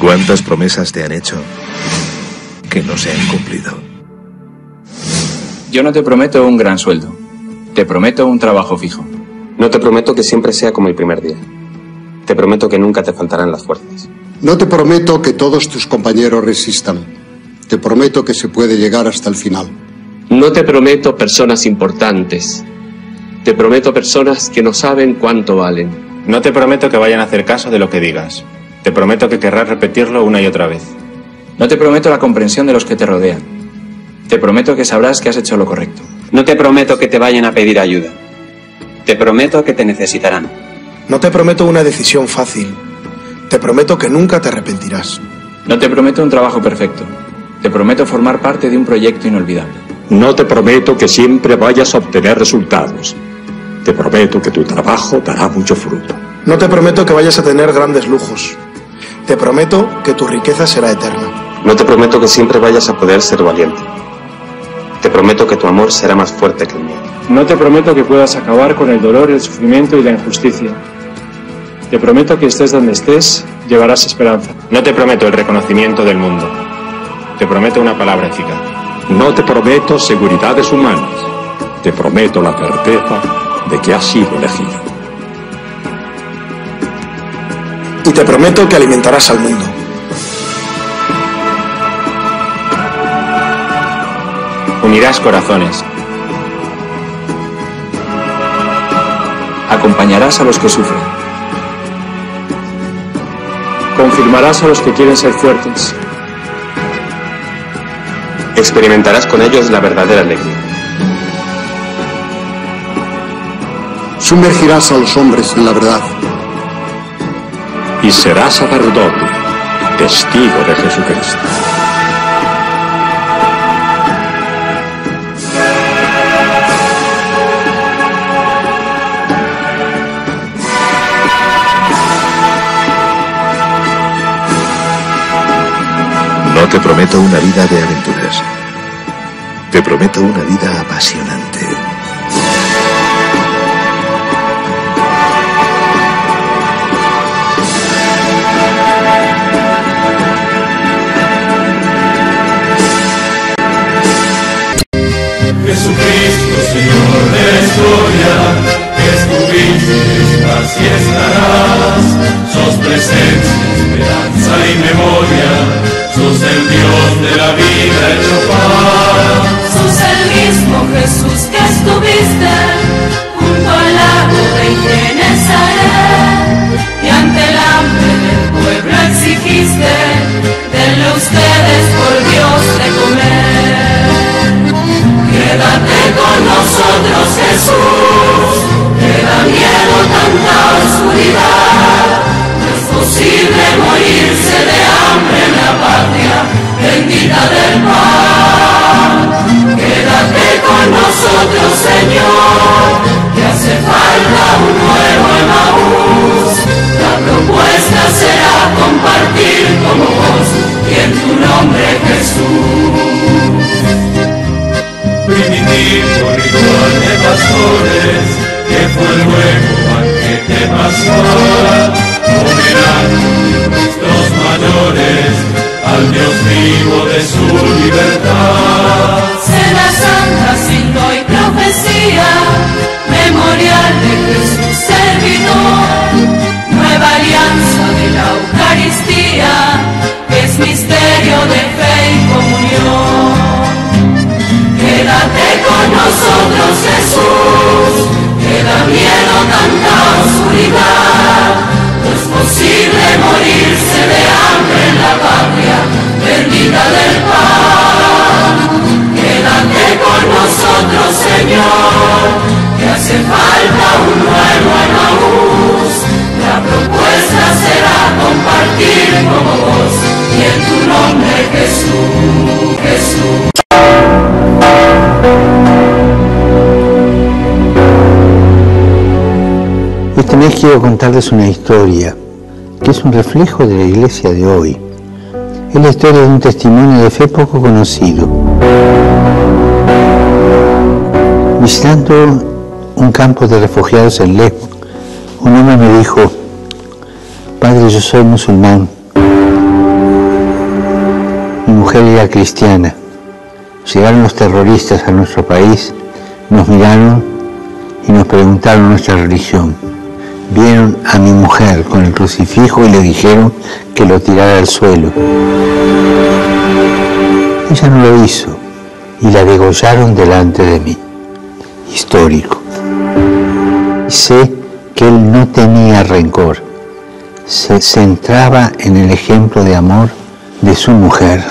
¿Cuántas promesas te han hecho que no se han cumplido? Yo no te prometo un gran sueldo. Te prometo un trabajo fijo. No te prometo que siempre sea como el primer día. Te prometo que nunca te faltarán las fuerzas. No te prometo que todos tus compañeros resistan. Te prometo que se puede llegar hasta el final. No te prometo personas importantes. Te prometo personas que no saben cuánto valen. No te prometo que vayan a hacer caso de lo que digas. Te prometo que querrás repetirlo una y otra vez. No te prometo la comprensión de los que te rodean. Te prometo que sabrás que has hecho lo correcto. No te prometo que te vayan a pedir ayuda. Te prometo que te necesitarán. No te prometo una decisión fácil. Te prometo que nunca te arrepentirás. No te prometo un trabajo perfecto. Te prometo formar parte de un proyecto inolvidable. No te prometo que siempre vayas a obtener resultados. Te prometo que tu trabajo dará mucho fruto. No te prometo que vayas a tener grandes lujos. Te prometo que tu riqueza será eterna. No te prometo que siempre vayas a poder ser valiente. Te prometo que tu amor será más fuerte que el mío. No te prometo que puedas acabar con el dolor, el sufrimiento y la injusticia. Te prometo que estés donde estés, llevarás esperanza. No te prometo el reconocimiento del mundo. Te prometo una palabra eficaz. No te prometo seguridades humanas. Te prometo la certeza de que has sido elegido. Y te prometo que alimentarás al mundo. Unirás corazones. Acompañarás a los que sufren. Confirmarás a los que quieren ser fuertes. Experimentarás con ellos la verdadera alegría. Sumergirás a los hombres en la verdad. Y serás sacerdote, testigo de Jesucristo. No te prometo una vida de aventuras. Te prometo una vida apasionante. Jesucristo, Señor de la historia, que estuviste, estás y estarás. Sos presencia, esperanza y memoria. Sos el Dios de la vida hecho paz. Sos el mismo Jesús que estuviste junto al lago de Genesaret, y ante el hambre del pueblo exigiste, denle ustedes por Dios de comer. Quédate con nosotros, Jesús, que da miedo tanta oscuridad. No es posible morirse de hambre en la patria bendita del pan. Quédate con nosotros, Señor, que hace falta un nuevo Emaús. La propuesta será compartir como vos y en tu nombre, Jesús. Primitivo ritual de pastores, que fue luego banquete pascual, homenaje de nuestros mayores al Dios vivo de su libertad. Cena santa, signo y profecía, memorial de Jesús servidor, nueva alianza de la Eucaristía, que es misterio de fe y comunión. Quédate con nosotros, Jesús, que da miedo tanta oscuridad. No es posible morirse de hambre en la patria bendita del pan. Quédate con nosotros, Señor, que hace falta un nuevo Emaús. La propuesta será compartir como vos y en tu nombre, Jesús, Jesús. Este mes quiero contarles una historia que es un reflejo de la iglesia de hoy. Es la historia de un testimonio de fe poco conocido. Visitando un campo de refugiados en Lesbos, un hombre me dijo: Padre, yo soy musulmán, mujer era cristiana. Llegaron los terroristas a nuestro país, nos miraron y nos preguntaron nuestra religión. Vieron a mi mujer con el crucifijo y le dijeron que lo tirara al suelo. Ella no lo hizo y la degollaron delante de mí. Histórico. Y sé que él no tenía rencor. Se centraba en el ejemplo de amor de su mujer.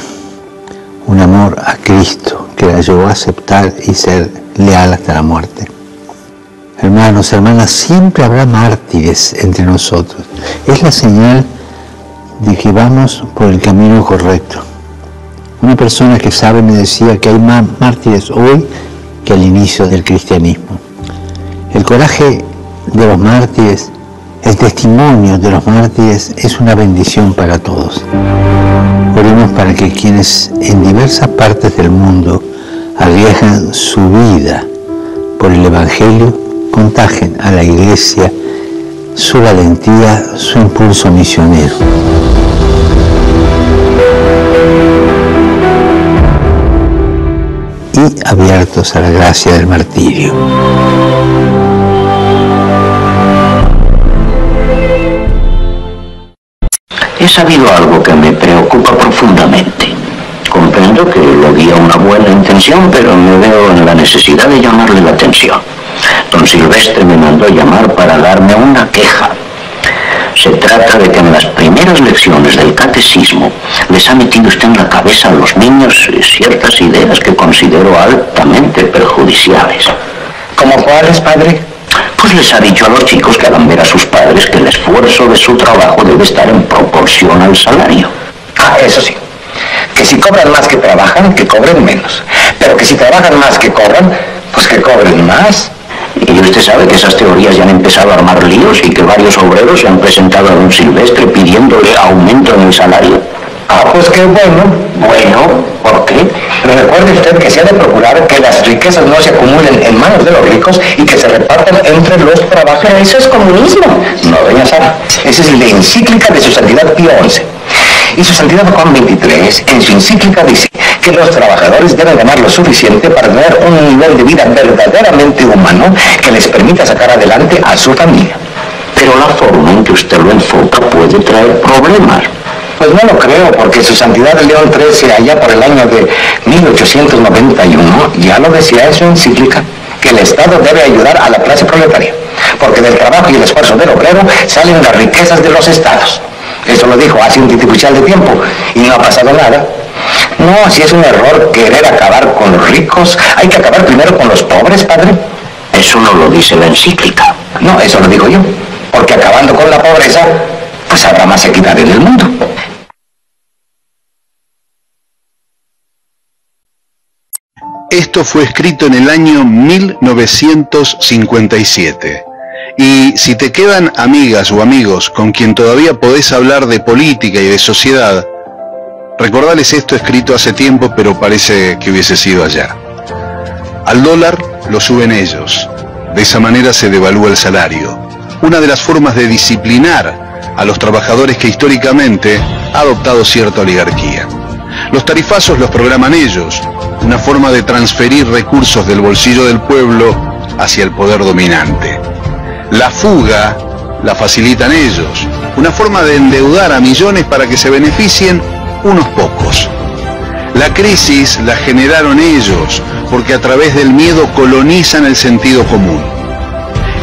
Un amor a Cristo que la llevó a aceptar y ser leal hasta la muerte. Hermanos, hermanas, siempre habrá mártires entre nosotros. Es la señal de que vamos por el camino correcto. Una persona que sabe me decía que hay más mártires hoy que al inicio del cristianismo. El coraje de los mártires, el testimonio de los mártires es una bendición para todos. Oremos para que quienes en diversas partes del mundo arriesgan su vida por el Evangelio contagien a la Iglesia su valentía, su impulso misionero. Y abiertos a la gracia del martirio. He sabido algo que me preocupa profundamente. Comprendo que lo guía una buena intención, pero me veo en la necesidad de llamarle la atención. Don Silvestre me mandó llamar para darme una queja. Se trata de que en las primeras lecciones del catecismo les ha metido usted en la cabeza a los niños ciertas ideas que considero altamente perjudiciales. ¿Cómo cuáles, padre? Pues les ha dicho a los chicos que hagan ver a sus padres que el esfuerzo de su trabajo debe estar en proporción al salario. Ah, eso sí. Que si cobran más que trabajan, que cobren menos. Pero que si trabajan más que cobran, pues que cobren más. Y usted sabe que esas teorías ya han empezado a armar líos y que varios obreros se han presentado a don Silvestre pidiéndole aumento en el salario. Ah, pues qué bueno. Bueno, ¿por qué? Pero recuerde usted que se ha de procurar que las riquezas no se acumulen en manos de los ricos y que se repartan entre los trabajadores. Pero eso es comunismo. No, doña Sara. Esa es la encíclica de su santidad Pío XI. Y su santidad Juan XXIII, en su encíclica, dice que los trabajadores deben ganar lo suficiente para tener un nivel de vida verdaderamente humano que les permita sacar adelante a su familia. Pero la forma en que usted lo enfoca puede traer problemas. Pues no lo creo, porque su santidad León XIII, allá por el año de 1891, ya lo decía en su encíclica, que el Estado debe ayudar a la clase proletaria, porque del trabajo y el esfuerzo del obrero salen las riquezas de los estados. Eso lo dijo hace un titipuchal de tiempo y no ha pasado nada. No, si es un error querer acabar con los ricos, hay que acabar primero con los pobres, padre. Eso no lo dice la encíclica. No, eso lo digo yo, porque acabando con la pobreza, pues habrá más equidad en el mundo. Esto fue escrito en el año 1957. Y si te quedan amigas o amigos con quien todavía podés hablar de política y de sociedad, recordales esto escrito hace tiempo, pero parece que hubiese sido ayer. Al dólar lo suben ellos. De esa manera se devalúa el salario. Una de las formas de disciplinar a los trabajadores que históricamente ha adoptado cierta oligarquía. Los tarifazos los programan ellos, una forma de transferir recursos del bolsillo del pueblo hacia el poder dominante. La fuga la facilitan ellos, una forma de endeudar a millones para que se beneficien unos pocos. La crisis la generaron ellos, porque a través del miedo colonizan el sentido común.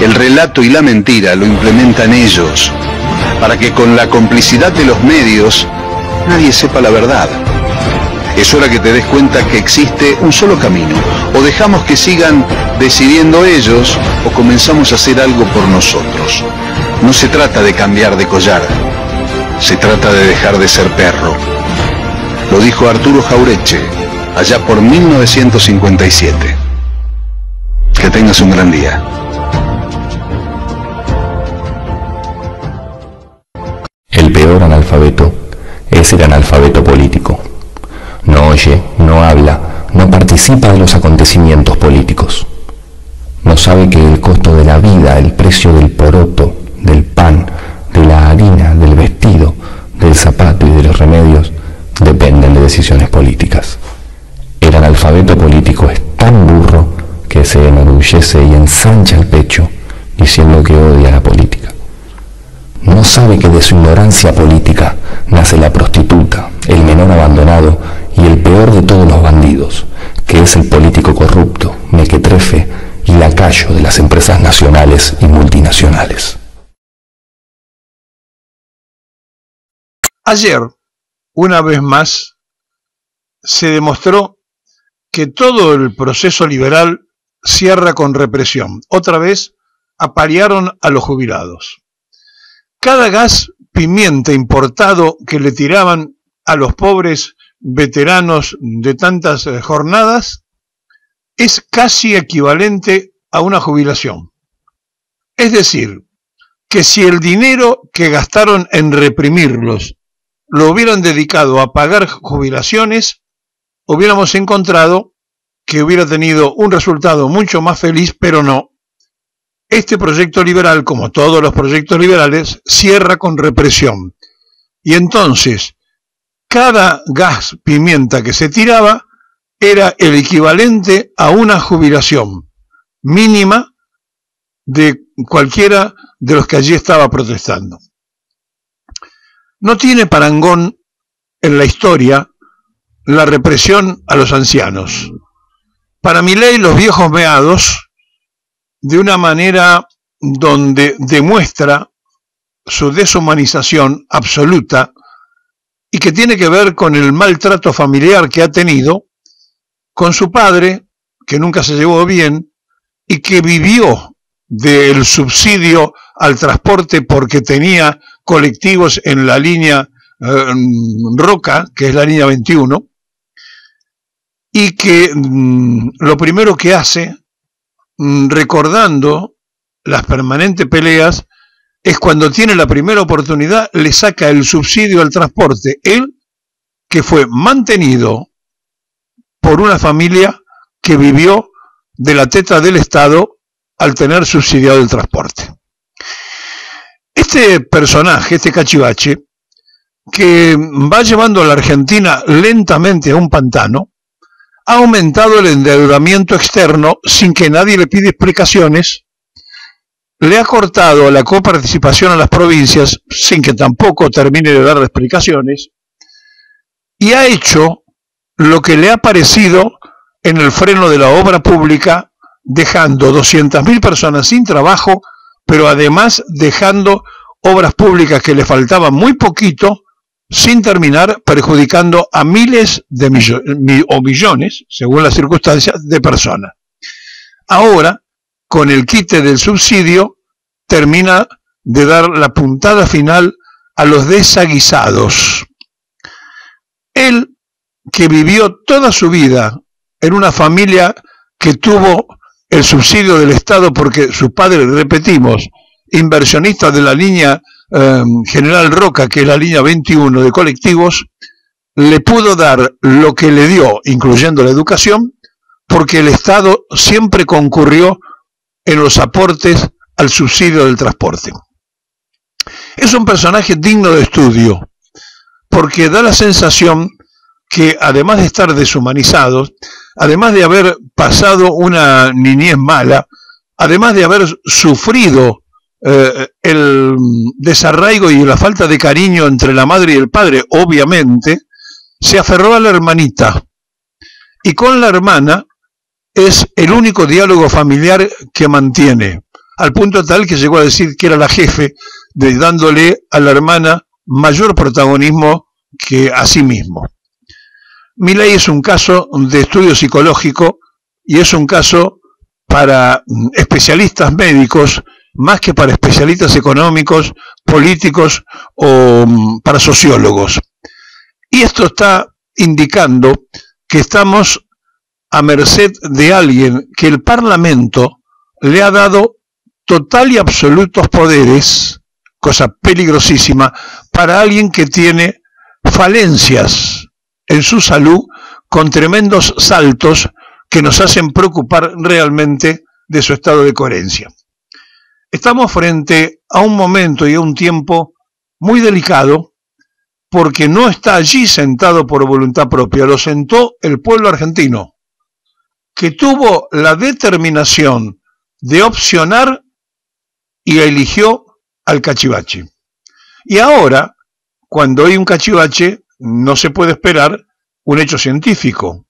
El relato y la mentira lo implementan ellos, para que con la complicidad de los medios nadie sepa la verdad. Es hora que te des cuenta que existe un solo camino. O dejamos que sigan decidiendo ellos, o comenzamos a hacer algo por nosotros. No se trata de cambiar de collar, se trata de dejar de ser perro. Lo dijo Arturo Jauretche, allá por 1957. Que tengas un gran día. El peor analfabeto es el analfabeto político. No oye, no habla, no participa de los acontecimientos políticos. No sabe que el costo de la vida, el precio del poroto, del pan, de la harina, del vestido, del zapato y de los remedios dependen de decisiones políticas. enorgullece y ensancha el pecho diciendo que odia la política. No sabe que de su ignorancia política nace la prostituta, el menor abandonado y el peor de todos los bandidos, que es el político corrupto, mequetrefe y lacayo de las empresas nacionales y multinacionales. Ayer, una vez más, se demostró que todo el proceso liberal cierra con represión. Otra vez aparearon a los jubilados. Cada gas pimienta importado que le tiraban a los pobres veteranos de tantas jornadas es casi equivalente a una jubilación. Es decir, que si el dinero que gastaron en reprimirlos lo hubieran dedicado a pagar jubilaciones, hubiéramos encontrado que hubiera tenido un resultado mucho más feliz, pero no. Este proyecto liberal, como todos los proyectos liberales, cierra con represión. Y entonces, cada gas pimienta que se tiraba era el equivalente a una jubilación mínima de cualquiera de los que allí estaba protestando. No tiene parangón en la historia la represión a los ancianos. Para Milei, los viejos meados, de una manera donde demuestra su deshumanización absoluta y que tiene que ver con el maltrato familiar que ha tenido con su padre, que nunca se llevó bien y que vivió del subsidio al transporte porque tenía colectivos en la línea Roca, que es la línea 21, y que lo primero que hace, recordando las permanentes peleas, es cuando tiene la primera oportunidad, le saca el subsidio al transporte. Él, que fue mantenido por una familia que vivió de la teta del Estado al tener subsidiado el transporte. Este personaje, este cachivache, que va llevando a la Argentina lentamente a un pantano, ha aumentado el endeudamiento externo sin que nadie le pida explicaciones, le ha cortado la coparticipación a las provincias sin que tampoco termine de dar explicaciones, y ha hecho lo que le ha parecido en el freno de la obra pública, dejando 200.000 personas sin trabajo, pero además dejando obras públicas que le faltaban muy poquito, sin terminar, perjudicando a miles de millones, según las circunstancias, de personas. Ahora, con el quite del subsidio, termina de dar la puntada final a los desaguisados. Él, que vivió toda su vida en una familia que tuvo el subsidio del Estado porque su padre, repetimos, inversionista de la línea General Roca, que es la línea 21 de colectivos, le pudo dar lo que le dio, incluyendo la educación, porque el Estado siempre concurrió en los aportes al subsidio del transporte. Es un personaje digno de estudio, porque da la sensación que, además de estar deshumanizado, además de haber pasado una niñez mala, además de haber sufrido el desarraigo y la falta de cariño entre la madre y el padre, obviamente, se aferró a la hermanita. Y con la hermana es el único diálogo familiar que mantiene, al punto tal que llegó a decir que era la jefe, dándole a la hermana mayor protagonismo que a sí mismo. Milei es un caso de estudio psicológico y es un caso para especialistas médicos más que para especialistas económicos, políticos o para sociólogos. Y esto está indicando que estamos a merced de alguien que el Parlamento le ha dado total y absolutos poderes, cosa peligrosísima, para alguien que tiene falencias en su salud con tremendos saltos que nos hacen preocupar realmente de su estado de coherencia. Estamos frente a un momento y a un tiempo muy delicado porque no está allí sentado por voluntad propia, lo sentó el pueblo argentino, que tuvo la determinación de opcionar y eligió al cachivache. Y ahora, cuando hay un cachivache, no se puede esperar un hecho científico.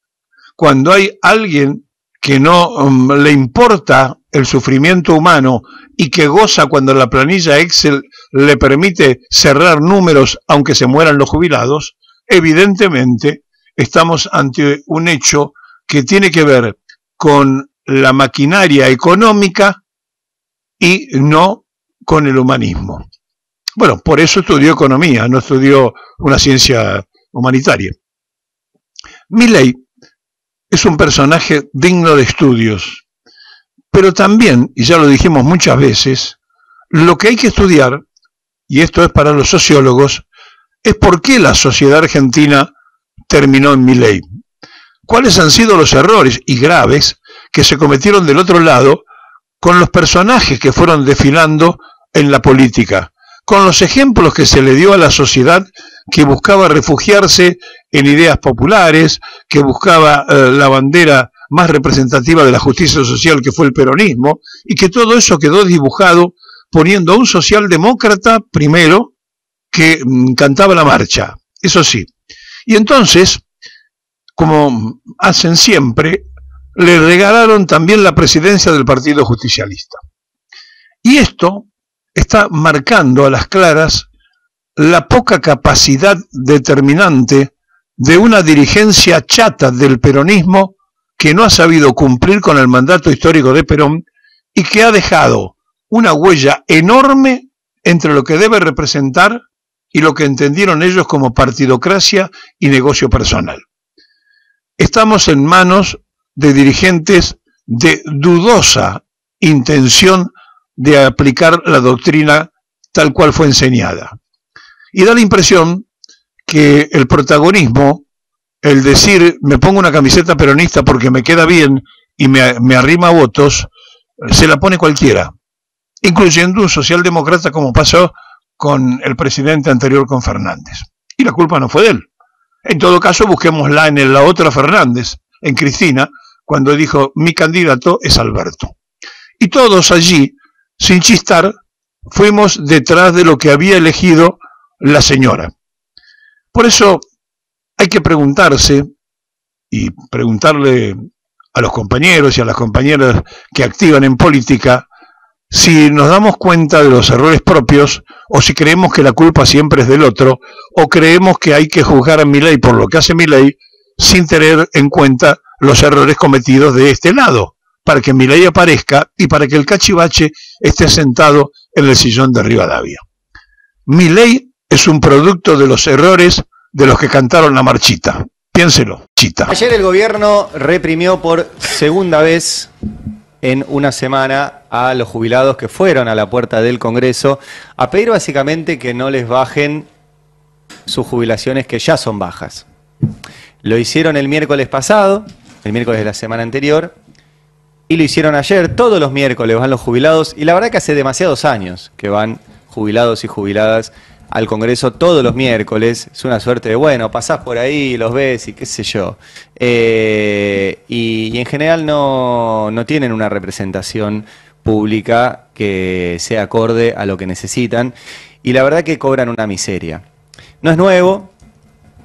Cuando hay alguien que no le importa el sufrimiento humano y que goza cuando la planilla Excel le permite cerrar números aunque se mueran los jubilados, evidentemente estamos ante un hecho que tiene que ver con la maquinaria económica y no con el humanismo. Bueno, por eso estudió economía, no estudió una ciencia humanitaria. Milei es un personaje digno de estudios, pero también, y ya lo dijimos muchas veces, lo que hay que estudiar, y esto es para los sociólogos, es por qué la sociedad argentina terminó en Milei. ¿Cuáles han sido los errores, y graves, que se cometieron del otro lado con los personajes que fueron desfilando en la política, con los ejemplos que se le dio a la sociedad que buscaba refugiarse en ideas populares, que buscaba la bandera más representativa de la justicia social, que fue el peronismo, y que todo eso quedó dibujado poniendo a un socialdemócrata primero que cantaba la marcha, eso sí. Y entonces, como hacen siempre, le regalaron también la presidencia del Partido Justicialista. Y esto está marcando a las claras la poca capacidad determinante de una dirigencia chata del peronismo que no ha sabido cumplir con el mandato histórico de Perón y que ha dejado una huella enorme entre lo que debe representar y lo que entendieron ellos como partidocracia y negocio personal. Estamos en manos de dirigentes de dudosa intención de aplicar la doctrina tal cual fue enseñada. Y da la impresión que el protagonismo, el decir me pongo una camiseta peronista porque me queda bien y me arrima votos, se la pone cualquiera, incluyendo un socialdemócrata como pasó con el presidente anterior, con Fernández. Y la culpa no fue de él. En todo caso, busquémosla en la otra Fernández, en Cristina, cuando dijo mi candidato es Alberto. Y todos allí, sin chistar, fuimos detrás de lo que había elegido la señora. Por eso hay que preguntarse, y preguntarle a los compañeros y a las compañeras que activan en política, si nos damos cuenta de los errores propios, o si creemos que la culpa siempre es del otro, o creemos que hay que juzgar a Milei por lo que hace Milei, sin tener en cuenta los errores cometidos de este lado, para que Milei aparezca y para que el cachivache esté sentado en el sillón de Rivadavia. Milei es un producto de los errores de los que cantaron la marchita. Piénselo, chita. Ayer el gobierno reprimió por segunda vez en una semana a los jubilados que fueron a la puerta del Congreso a pedir básicamente que no les bajen sus jubilaciones que ya son bajas. Lo hicieron el miércoles pasado, el miércoles de la semana anterior, y lo hicieron ayer. Todos los miércoles van los jubilados, y la verdad que hace demasiados años que van jubilados y jubiladas al Congreso todos los miércoles. Es una suerte de, bueno, pasás por ahí, los ves y qué sé yo. Y en general no tienen una representación pública que sea acorde a lo que necesitan. Y la verdad que cobran una miseria. No es nuevo,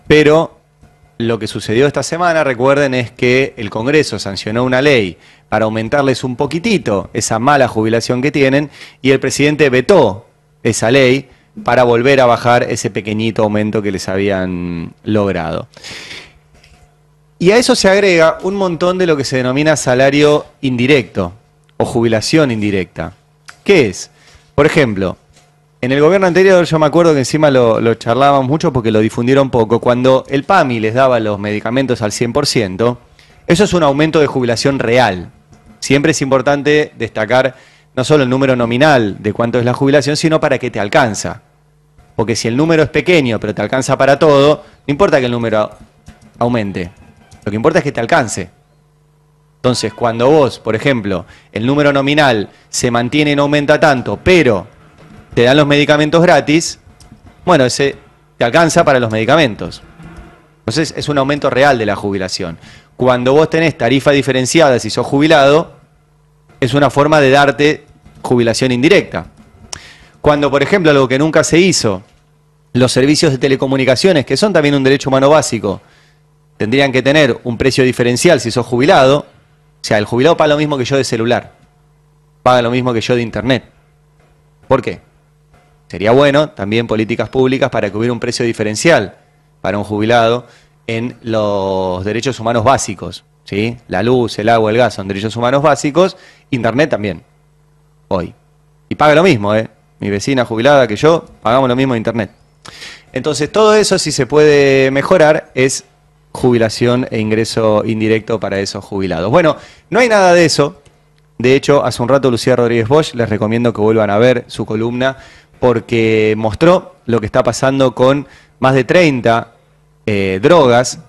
pero lo que sucedió esta semana, recuerden, es que el Congreso sancionó una ley para aumentarles un poquitito esa mala jubilación que tienen, y el presidente vetó esa ley para volver a bajar ese pequeñito aumento que les habían logrado. Y a eso se agrega un montón de lo que se denomina salario indirecto o jubilación indirecta. ¿Qué es? Por ejemplo, en el gobierno anterior yo me acuerdo que encima lo charlábamos mucho porque lo difundieron poco. Cuando el PAMI les daba los medicamentos al 100%, eso es un aumento de jubilación real. Siempre es importante destacar no solo el número nominal de cuánto es la jubilación, sino para qué te alcanza. Porque si el número es pequeño, pero te alcanza para todo, no importa que el número aumente. Lo que importa es que te alcance. Entonces, cuando vos, por ejemplo, el número nominal se mantiene y no aumenta tanto, pero te dan los medicamentos gratis, bueno, ese te alcanza para los medicamentos. Entonces, es un aumento real de la jubilación. Cuando vos tenés tarifa diferenciada si sos jubilado, es una forma de darte jubilación indirecta. Cuando, por ejemplo, algo que nunca se hizo, los servicios de telecomunicaciones, que son también un derecho humano básico, tendrían que tener un precio diferencial si sos jubilado. O sea, el jubilado paga lo mismo que yo de celular, paga lo mismo que yo de internet. ¿Por qué? Sería bueno también políticas públicas para que hubiera un precio diferencial para un jubilado en los derechos humanos básicos, ¿sí? La luz, el agua, el gas son derechos humanos básicos, internet también, hoy. Y paga lo mismo, ¿eh? Mi vecina jubilada que yo, pagamos lo mismo de internet. Entonces, todo eso, si se puede mejorar, es jubilación e ingreso indirecto para esos jubilados. Bueno, no hay nada de eso. De hecho, hace un rato Lucía Rodríguez Bosch, les recomiendo que vuelvan a ver su columna, porque mostró lo que está pasando con más de 30 drogas,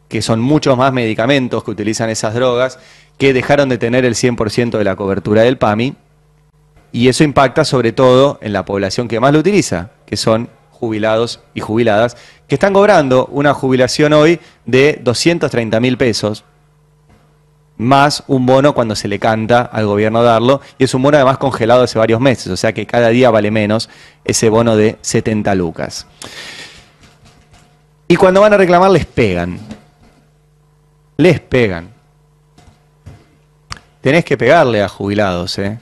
que son muchos más medicamentos que utilizan esas drogas, que dejaron de tener el 100% de la cobertura del PAMI, y eso impacta sobre todo en la población que más lo utiliza, que son jubilados y jubiladas, que están cobrando una jubilación hoy de 230.000 pesos, más un bono cuando se le canta al gobierno darlo, y es un bono además congelado hace varios meses, o sea que cada día vale menos ese bono de 70 lucas. Y cuando van a reclamar les pegan. Les pegan. Tenés que pegarle a jubilados, ¿eh?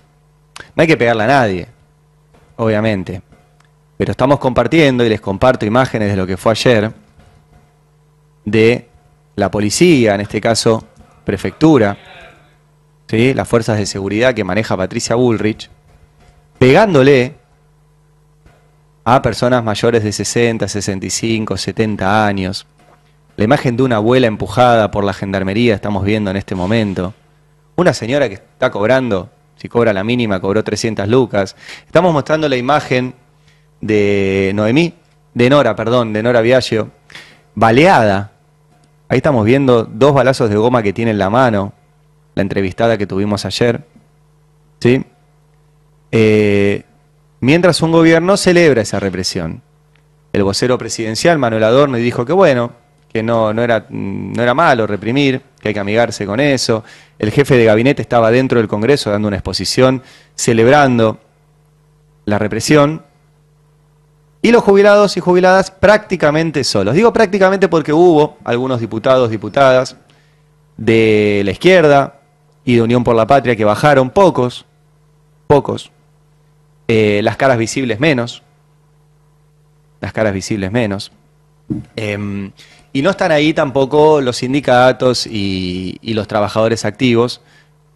No hay que pegarle a nadie, obviamente. Pero estamos compartiendo, y les comparto imágenes de lo que fue ayer, de la policía, en este caso prefectura, ¿sí? Las fuerzas de seguridad que maneja Patricia Bullrich, pegándole a personas mayores de 60, 65, 70 años. La imagen de una abuela empujada por la gendarmería estamos viendo en este momento. Una señora que está cobrando, si cobra la mínima, cobró 300 lucas. Estamos mostrando la imagen de Nora Viaggio, baleada. Ahí estamos viendo 2 balazos de goma que tiene en la mano, la entrevistada que tuvimos ayer, ¿sí? Mientras un gobierno celebra esa represión. El vocero presidencial, Manuel Adorno, dijo que bueno, que no era malo reprimir, que hay que amigarse con eso. El jefe de gabinete estaba dentro del Congreso dando una exposición celebrando la represión. Y los jubilados y jubiladas prácticamente solos. Digo prácticamente porque hubo algunos diputados, diputadas de la izquierda y de Unión por la Patria que bajaron, pocos. Las caras visibles menos. Y no están ahí tampoco los sindicatos y los trabajadores activos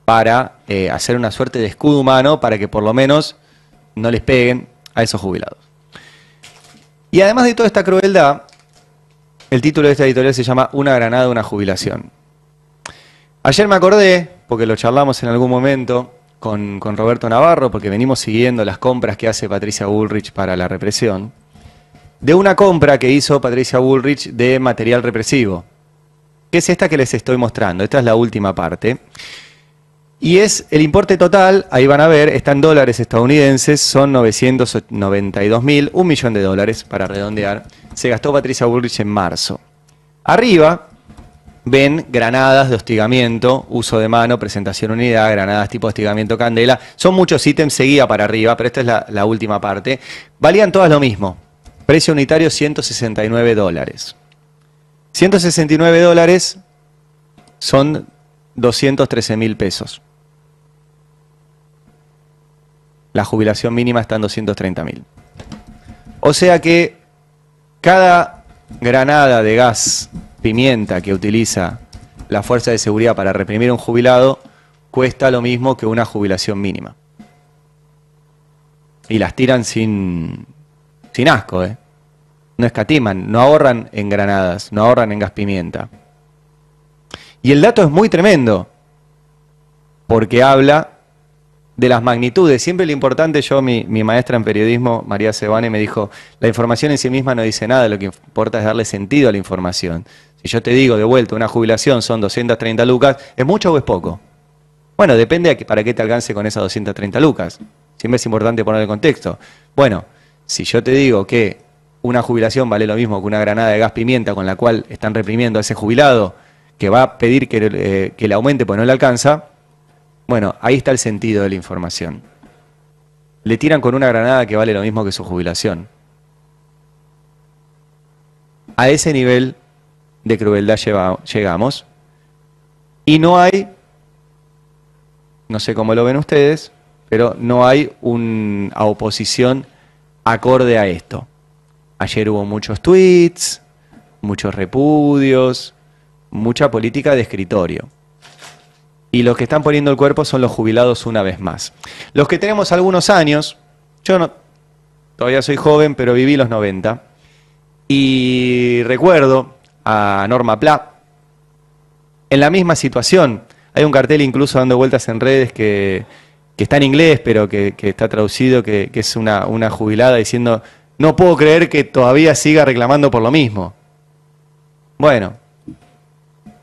para hacer una suerte de escudo humano para que por lo menos no les peguen a esos jubilados. Y además de toda esta crueldad, el título de esta editorial se llama Una granada, una jubilación. Ayer me acordé, porque lo charlamos en algún momento con Roberto Navarro, porque venimos siguiendo las compras que hace Patricia Bullrich para la represión, de una compra que hizo Patricia Bullrich de material represivo, que es esta que les estoy mostrando. Esta es la última parte. Y es el importe total, ahí van a ver, está en dólares estadounidenses, son 992.000, $1 millón para redondear, se gastó Patricia Bullrich en marzo. Arriba ven granadas de hostigamiento, uso de mano, presentación unidad, granadas tipo hostigamiento candela, son muchos ítems, seguía para arriba, pero esta es la última parte. Valían todas lo mismo, precio unitario $169. $169 son 213.000 pesos. La jubilación mínima está en 230.000. O sea que cada granada de gas pimienta que utiliza la fuerza de seguridad para reprimir a un jubilado cuesta lo mismo que una jubilación mínima. Y las tiran sin asco, ¿eh? No escatiman, no ahorran en granadas, no ahorran en gas pimienta. Y el dato es muy tremendo, porque habla de las magnitudes. Siempre lo importante, mi maestra en periodismo, María Sebane, me dijo, la información en sí misma no dice nada, lo que importa es darle sentido a la información. Si yo te digo de vuelta, una jubilación son 230 lucas, ¿es mucho o es poco? Bueno, depende para qué te alcance con esas 230 lucas. Siempre es importante poner el contexto. Bueno, si yo te digo que una jubilación vale lo mismo que una granada de gas pimienta con la cual están reprimiendo a ese jubilado, que va a pedir que le aumente porque no le alcanza, Bueno, ahí está el sentido de la información. Le tiran con una granada que vale lo mismo que su jubilación. A ese nivel de crueldad llegamos. Y no hay, no sé cómo lo ven ustedes, pero no hay una oposición acorde a esto. Ayer hubo muchos tweets, muchos repudios, mucha política de escritorio. Y los que están poniendo el cuerpo son los jubilados una vez más. Los que tenemos algunos años, yo no, todavía soy joven, pero viví los 90, y recuerdo a Norma Pla, en la misma situación. Hay un cartel incluso dando vueltas en redes que está en inglés, pero que está traducido, que es una jubilada diciendo, no puedo creer que todavía siga reclamando por lo mismo. Bueno,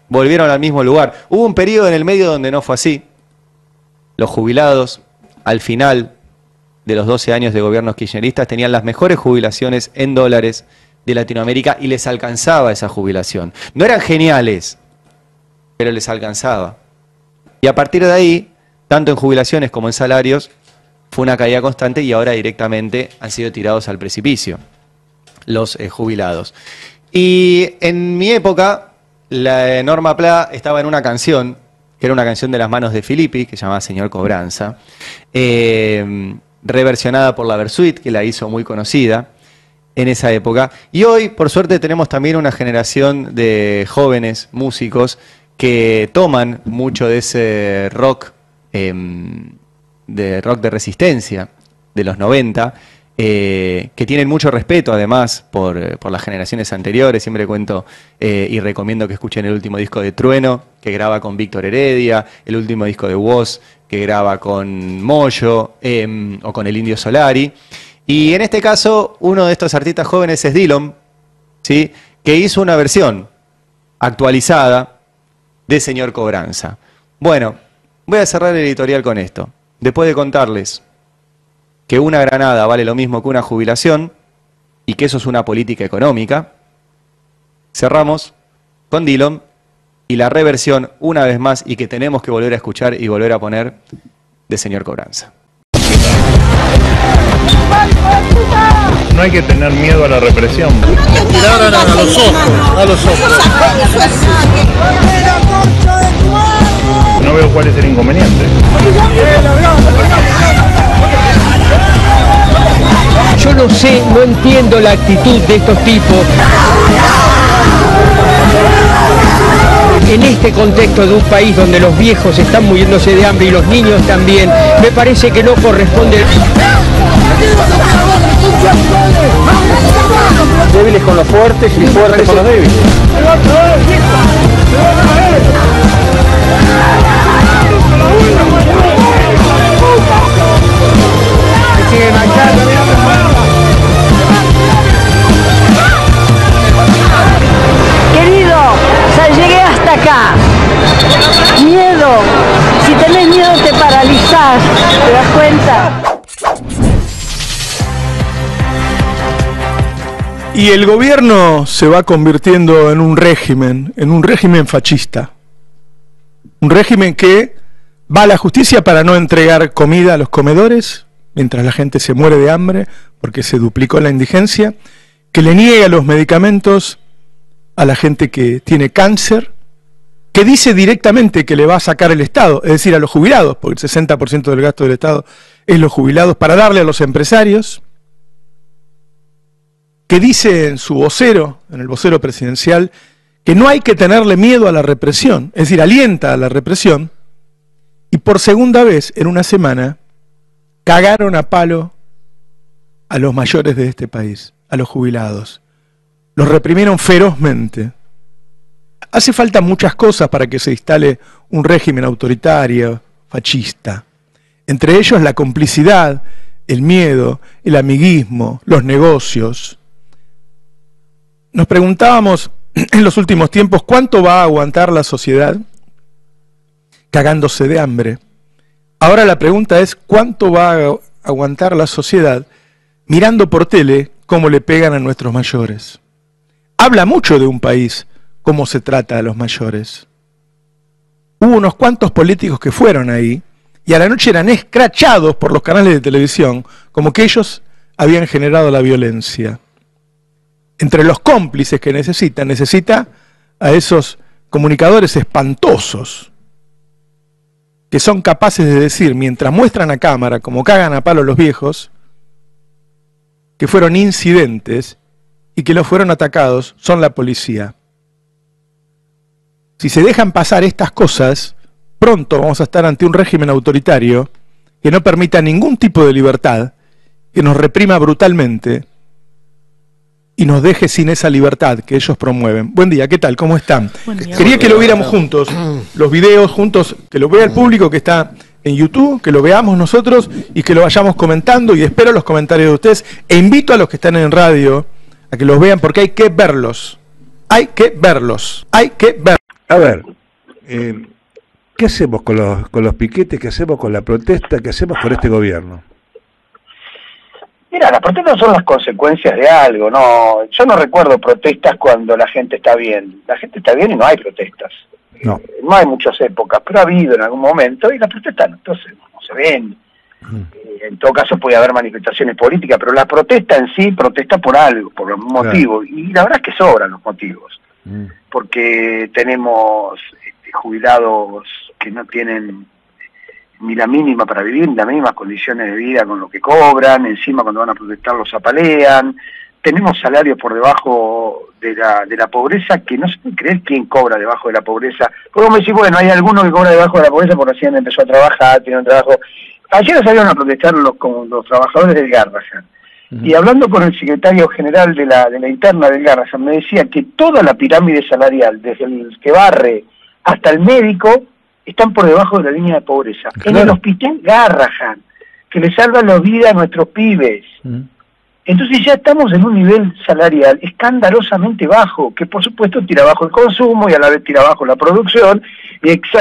volvieron al mismo lugar. Hubo un periodo en el medio donde no fue así. Los jubilados, al final de los 12 años de gobiernos kirchneristas, tenían las mejores jubilaciones en dólares de Latinoamérica y les alcanzaba esa jubilación. No eran geniales, pero les alcanzaba. Y a partir de ahí, tanto en jubilaciones como en salarios, fue una caída constante y ahora directamente han sido tirados al precipicio los jubilados. Y en mi época, la Norma Pla estaba en una canción, que era una canción de las manos de Filippi, que se llamaba Señor Cobranza, reversionada por la Versuit, que la hizo muy conocida en esa época. Y hoy, por suerte, tenemos también una generación de jóvenes músicos que toman mucho de ese rock, de resistencia de los 90, que tienen mucho respeto además por las generaciones anteriores. Siempre cuento y recomiendo que escuchen el último disco de Trueno, que graba con Víctor Heredia, el último disco de Woz, que graba con Moyo, o con el Indio Solari. Y en este caso, uno de estos artistas jóvenes es Dillom, ¿sí?, que hizo una versión actualizada de Señor Cobranza. Bueno, voy a cerrar el editorial con esto. Después de contarles que una granada vale lo mismo que una jubilación y que eso es una política económica, cerramos con Dillom y la reversión una vez más, y que tenemos que volver a escuchar y volver a poner, de Señor Cobranza. No hay que tener miedo a la represión. Mirar a los ojos, a los ojos. No veo cuál es el inconveniente. Yo no sé, no entiendo la actitud de estos tipos. En este contexto de un país donde los viejos están muriéndose de hambre y los niños también, me parece que no corresponde. Débiles con los fuertes y fuertes con los débiles. Querido, llegué hasta acá. Miedo. Si tenés miedo te paralizás. ¿Te das cuenta? Y el gobierno se va convirtiendo en un régimen fascista. Un régimen que va a la justicia para no entregar comida a los comedores, mientras la gente se muere de hambre, porque se duplicó la indigencia, que le niega los medicamentos a la gente que tiene cáncer, que dice directamente que le va a sacar el Estado, es decir, a los jubilados, porque el 60% del gasto del Estado es los jubilados, para darle a los empresarios, que dice en su vocero, en el vocero presidencial, que no hay que tenerle miedo a la represión, es decir, alienta a la represión, y por segunda vez en una semana cagaron a palo a los mayores de este país, a los jubilados. Los reprimieron ferozmente. Hace falta muchas cosas para que se instale un régimen autoritario, fascista. Entre ellos la complicidad, el miedo, el amiguismo, los negocios. Nos preguntábamos en los últimos tiempos cuánto va a aguantar la sociedad cagándose de hambre. Ahora la pregunta es cuánto va a aguantar la sociedad mirando por tele cómo le pegan a nuestros mayores. Habla mucho de un país cómo se trata a los mayores. Hubo unos cuantos políticos que fueron ahí y a la noche eran escrachados por los canales de televisión como que ellos habían generado la violencia. Entre los cómplices que necesita a esos comunicadores espantosos que son capaces de decir, mientras muestran a cámara como cagan a palo los viejos, que fueron incidentes y que los fueron atacados son la policía. Si se dejan pasar estas cosas, pronto vamos a estar ante un régimen autoritario que no permita ningún tipo de libertad, que nos reprima brutalmente y nos deje sin esa libertad que ellos promueven. Buen día, ¿qué tal? ¿Cómo están? Quería que lo viéramos juntos, los videos juntos, que lo vea el público que está en YouTube, que lo veamos nosotros y que lo vayamos comentando, y espero los comentarios de ustedes, e invito a los que están en radio a que los vean porque hay que verlos. Hay que verlos. Hay que verlos. A ver, ¿qué hacemos con los piquetes? ¿Qué hacemos con la protesta? ¿Qué hacemos con este gobierno? Mira, las protestas son las consecuencias de algo, ¿no? Yo no recuerdo protestas cuando la gente está bien. La gente está bien y no hay protestas. No. No hay muchas épocas, pero ha habido en algún momento y las protestas entonces no se ven. En todo caso puede haber manifestaciones políticas, pero la protesta en sí protesta por algo, por algún motivo. Y la verdad es que sobran los motivos. Porque tenemos jubilados que no tienen ni la mínima para vivir, ni las mismas condiciones de vida con lo que cobran, encima cuando van a protestar los apalean, tenemos salarios por debajo de la pobreza, que no se puede creer quién cobra debajo de la pobreza. Porque me decís, bueno, hay alguno que cobra debajo de la pobreza porque recién empezó a trabajar, tiene un trabajo. Ayer salieron a protestar los trabajadores del Garrahan. Y hablando con el secretario general de la interna del Garrahan, me decía que toda la pirámide salarial, desde el que barre hasta el médico, están por debajo de la línea de pobreza. Claro. En el hospital Garrahan, que le salvan la vida a nuestros pibes. Entonces ya estamos en un nivel salarial escandalosamente bajo, que por supuesto tira abajo el consumo y a la vez tira abajo la producción,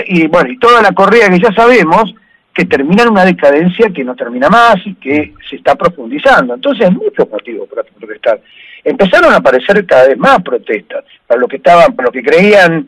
y bueno, y toda la correa que ya sabemos, que termina en una decadencia que no termina más y que se está profundizando. Entonces hay muchos motivos para protestar. Empezaron a aparecer cada vez más protestas, para los que creían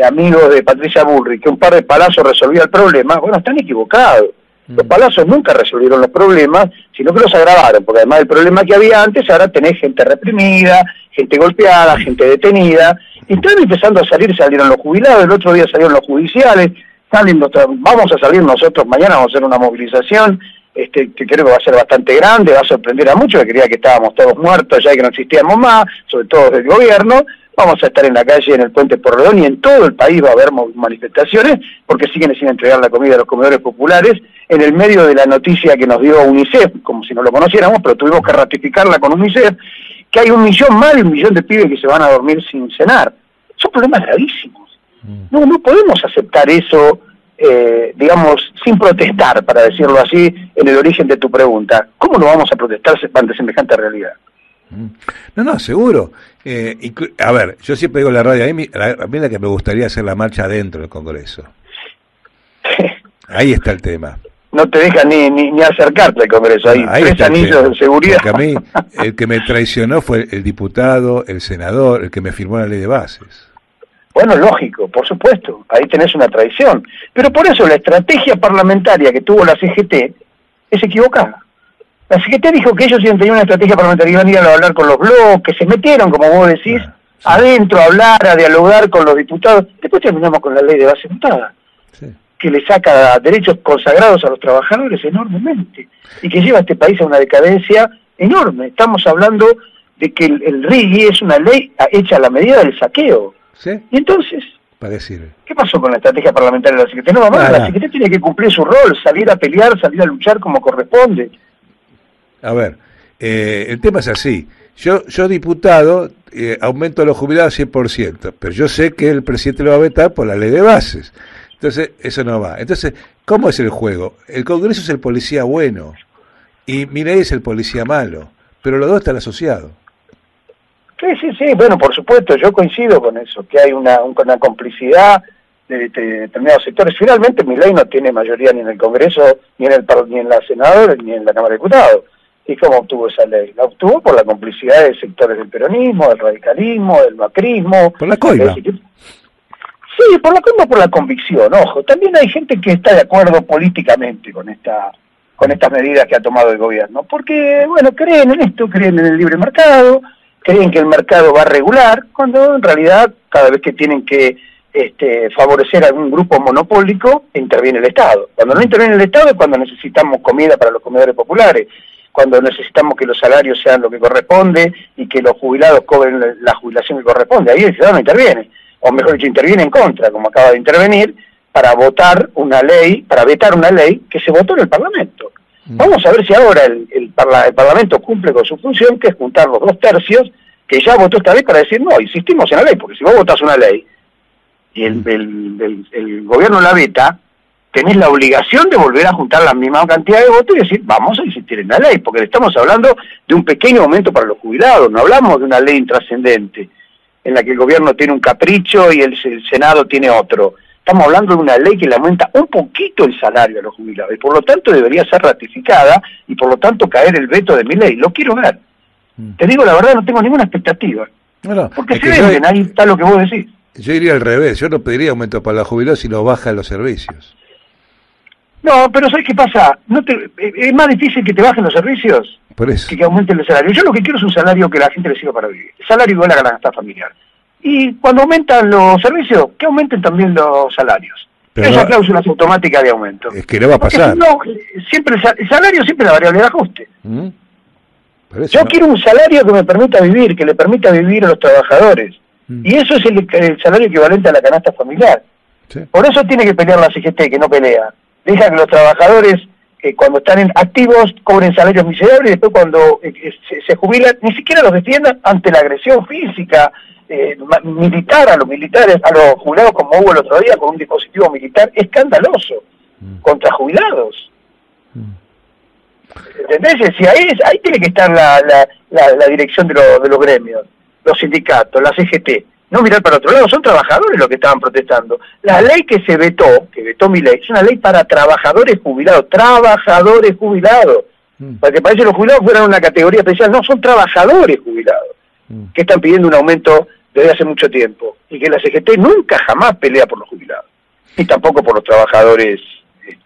amigos de Patricia Bullrich que un par de palazos resolvía el problema. Bueno, están equivocados. Los palazos nunca resolvieron los problemas, sino que los agravaron, porque además del problema que había antes, ahora tenés gente reprimida, gente golpeada, gente detenida, y están empezando a salieron los jubilados, el otro día salieron los judiciales, vamos a salir nosotros, mañana vamos a hacer una movilización, que creo que va a ser bastante grande, va a sorprender a muchos, que creía que estábamos todos muertos ya y que no existíamos más, sobre todo del gobierno. Vamos a estar en la calle, en el Puente Porredón, y en todo el país va a haber manifestaciones, porque siguen sin entregar la comida a los comedores populares, en el medio de la noticia que nos dio UNICEF, como si no lo conociéramos, pero tuvimos que ratificarla con UNICEF, que hay más de 1 millón de pibes que se van a dormir sin cenar. Son problemas gravísimos. No podemos aceptar eso, digamos, sin protestar, para decirlo así, en el origen de tu pregunta. ¿Cómo no vamos a protestar ante semejante realidad? No, seguro. A ver, yo siempre digo en la radio, a mí la que me gustaría hacer la marcha adentro del Congreso. Ahí está el tema. No te dejan ni acercarte al Congreso, ahí 3 anillos de seguridad. Porque a mí, el que me traicionó fue el diputado, el senador, el que me firmó la ley de bases. Bueno, lógico, por supuesto, ahí tenés una traición. Pero por eso la estrategia parlamentaria que tuvo la CGT es equivocada. La CGT dijo que ellos iban a tener una estrategia parlamentaria, iban a ir a hablar con los bloques, se metieron, como vos decís, adentro a hablar, a dialogar con los diputados. Después terminamos con la ley de base votada, que le saca derechos consagrados a los trabajadores enormemente, y que lleva a este país a una decadencia enorme. Estamos hablando de que el RIGI es una ley hecha a la medida del saqueo. Y entonces, ¿qué pasó con la estrategia parlamentaria de la CGT? No, la CGT tiene que cumplir su rol, salir a pelear, salir a luchar como corresponde. A ver, el tema es así. Yo diputado, aumento los jubilados 100%, pero yo sé que el presidente lo va a vetar por la ley de bases. Entonces, eso no va. Entonces, ¿cómo es el juego? El Congreso es el policía bueno y Milei es el policía malo, pero los dos están asociados. Sí, bueno, por supuesto, yo coincido con eso, que hay una complicidad de determinados sectores. Finalmente, Milei no tiene mayoría ni en el Congreso, ni en la Senadora, ni en la Cámara de Diputados. ¿Y cómo obtuvo esa ley? La obtuvo por la complicidad de sectores del peronismo, del radicalismo, del macrismo. Por la coima. Sí, Sí, por la convicción, ojo. También hay gente que está de acuerdo políticamente con estas medidas que ha tomado el gobierno, porque, bueno, creen en esto, creen en el libre mercado, creen que el mercado va a regular, cuando en realidad cada vez que tienen que favorecer a algún grupo monopólico, interviene el Estado. Cuando no interviene el Estado es cuando necesitamos comida para los comedores populares, cuando necesitamos que los salarios sean lo que corresponde y que los jubilados cobren la jubilación que corresponde. Ahí el ciudadano interviene, o mejor dicho, interviene en contra, como acaba de intervenir, para votar una ley, para vetar una ley que se votó en el Parlamento. Vamos a ver si ahora el Parlamento cumple con su función, que es juntar los 2/3 que ya votó esta ley para decir, no, insistimos en la ley, porque si vos votás una ley y el gobierno la veta, tenés la obligación de volver a juntar la misma cantidad de votos y decir, vamos a insistir en la ley, porque le estamos hablando de un pequeño aumento para los jubilados, no hablamos de una ley intrascendente, en la que el gobierno tiene un capricho y el Senado tiene otro. Estamos hablando de una ley que le aumenta un poquito el salario a los jubilados, y por lo tanto debería ser ratificada, y por lo tanto caer el veto de mi ley. Lo quiero ver. Te digo la verdad, no tengo ninguna expectativa. Porque se venden, ahí está lo que vos decís. Yo iría al revés, yo no pediría aumento para los jubilados, sino baja los servicios. No, pero ¿sabes qué pasa? Es más difícil que te bajen los servicios que aumenten los salarios. Yo lo que quiero es un salario que la gente le sirva para vivir. El salario igual a la canasta familiar. Y cuando aumentan los servicios, que aumenten también los salarios. Pero esa no, cláusula es automática de aumento. Es que no va a pasar. Si no, siempre el salario siempre es la variable de ajuste. Yo quiero un salario que me permita vivir, que le permita vivir a los trabajadores. Y eso es el salario equivalente a la canasta familiar. Por eso tiene que pelear la CGT, que no pelea. Deja que los trabajadores, cuando están activos, cobren salarios miserables, y después cuando se jubilan, ni siquiera los defiendan ante la agresión física, militar a los militares, a los jubilados, como hubo el otro día con un dispositivo militar escandaloso contra jubilados. ¿Entendés? Si ahí tiene que estar la dirección de los gremios, los sindicatos, la CGT. No mirar para otro lado, son trabajadores los que estaban protestando. La ley que vetó mi ley, es una ley para trabajadores jubilados, para que parece que los jubilados fueran una categoría especial. No, son trabajadores jubilados, que están pidiendo un aumento desde hace mucho tiempo, y que la CGT nunca jamás pelea por los jubilados, y tampoco por los trabajadores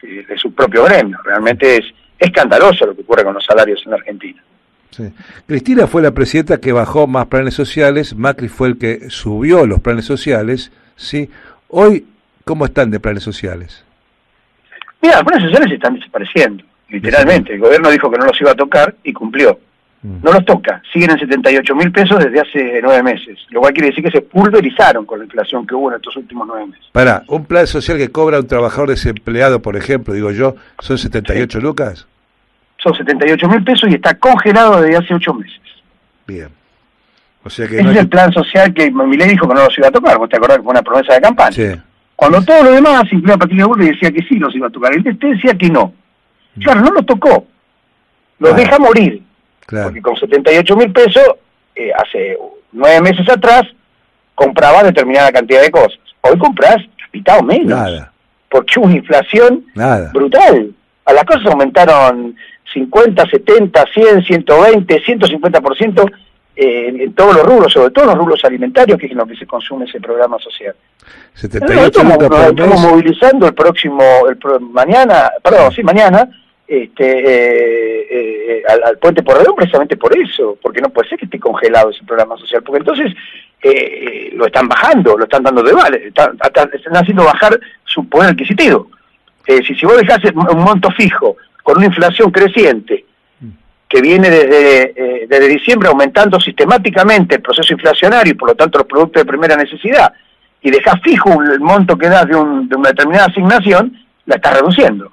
de su propio gremio. Realmente es escandaloso lo que ocurre con los salarios en la Argentina. Sí. Cristina fue la presidenta que bajó más planes sociales, Macri fue el que subió los planes sociales, ¿sí? Hoy, ¿cómo están de planes sociales? Mira, los planes sociales están desapareciendo, literalmente. El gobierno dijo que no los iba a tocar y cumplió. No los toca, siguen en 78.000 pesos desde hace 9 meses, lo cual quiere decir que se pulverizaron con la inflación que hubo en estos últimos 9 meses. Pará, un plan social que cobra un trabajador desempleado, por ejemplo, digo yo, ¿son 78 lucas? Son 78.000 pesos y está congelado desde hace 8 meses. Bien. O sea que ese es el plan social que Milei dijo que no los iba a tocar. ¿Vos te acordás que fue una promesa de campaña? Sí. Cuando todo lo demás, incluida Patricia Bullrich, decía que sí los iba a tocar. Él decía que no. Claro, no los tocó. Los deja morir. Claro. Porque con 78.000 pesos, hace 9 meses atrás, comprabas determinada cantidad de cosas. Hoy compras mitad o menos. Nada. Porque hubo una inflación brutal. A las cosas aumentaron 50, 70, 100, 120, 150% en todos los rubros, sobre todo en los rubros alimentarios, que es en lo que se consume ese programa social. 78 estamos movilizando mañana, al puente Porredón precisamente por eso, porque no puede ser que esté congelado ese programa social, porque entonces lo están bajando, lo están dando de vale, están haciendo bajar su poder adquisitivo. Si vos dejás un monto fijo con una inflación creciente que viene desde diciembre aumentando sistemáticamente el proceso inflacionario y por lo tanto los productos de primera necesidad, y dejás fijo el monto que das de una determinada asignación, la estás reduciendo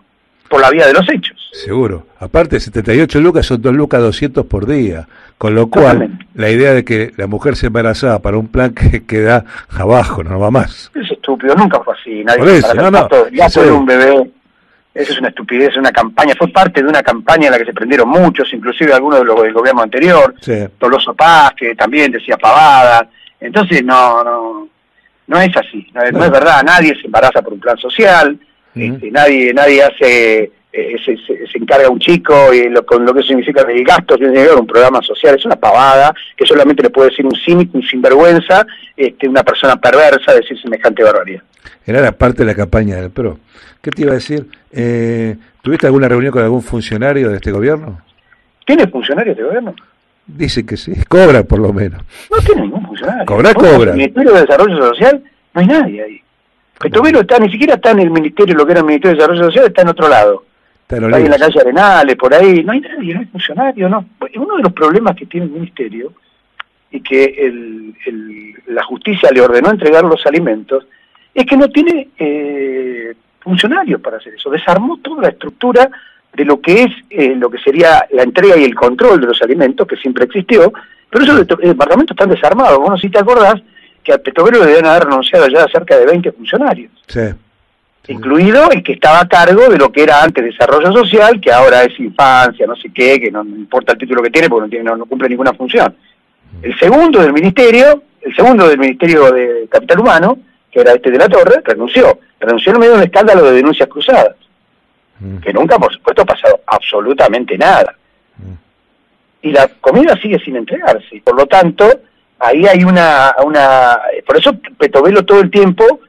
por la vía de los hechos. Seguro. Aparte, 78 lucas son 2 lucas 200 por día, con lo cual la idea de que la mujer se embarazada para un plan que queda abajo, no va más. Es estúpido, nunca fue así. Nadie por eso, ya fue un bebé. Eso es una estupidez, es una campaña, fue parte de una campaña en la que se prendieron muchos, inclusive algunos de los del gobierno anterior, Toloso Paz, que también decía pavadas. Entonces no es así, no es verdad. Nadie se embaraza por un plan social, nadie hace se encarga un chico y con lo que significa el gasto, un programa social, es una pavada, que solamente le puede decir un cínico, un sinvergüenza, una persona perversa, decir semejante barbaridad. Era parte de la campaña del PRO. ¿Qué te iba a decir? ¿Tuviste alguna reunión con algún funcionario de este gobierno? ¿Tiene funcionarios de gobierno? Dice que sí, cobra por lo menos. No tiene ningún funcionario. Cobra. El Ministerio de Desarrollo Social, no hay nadie ahí. Petovelo ni siquiera está en el Ministerio, lo que era el Ministerio de Desarrollo Social, está en otro lado. Está ahí en la calle Arenales, por ahí, no hay nadie, no hay funcionario, no. Uno de los problemas que tiene el Ministerio, y que la justicia le ordenó entregar los alimentos, es que no tiene funcionarios para hacer eso. Desarmó toda la estructura de lo que es lo que sería la entrega y el control de los alimentos, que siempre existió, pero esos departamentos están desarmados. Bueno, si te acordás que al Petovelo le deben haber renunciado ya cerca de 20 funcionarios. Sí. Incluido el que estaba a cargo de lo que era antes Desarrollo Social, que ahora es Infancia, no sé qué, que no importa el título que tiene porque no cumple ninguna función. El segundo del Ministerio de Capital Humano, que era de la Torre, renunció en medio de un escándalo de denuncias cruzadas, que nunca, por supuesto, ha pasado absolutamente nada. Y la comida sigue sin entregarse, y por lo tanto, ahí hay por eso Petovelo todo el tiempo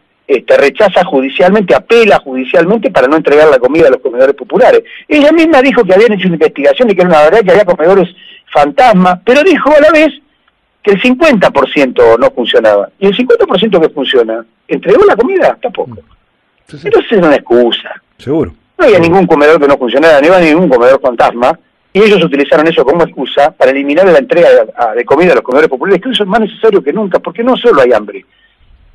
rechaza judicialmente, apela judicialmente para no entregar la comida a los comedores populares. Ella misma dijo que habían hecho una investigación y que era una verdad que había comedores fantasma, pero dijo a la vez que el 50% no funcionaba. Y el 50% que funciona, ¿entregó la comida? Tampoco. Entonces es una excusa. Seguro. No había ningún comedor que no funcionara, no había ningún comedor fantasma, y ellos utilizaron eso como excusa para eliminar la entrega de comida a los comedores populares, que eso es más necesario que nunca, porque no solo hay hambre.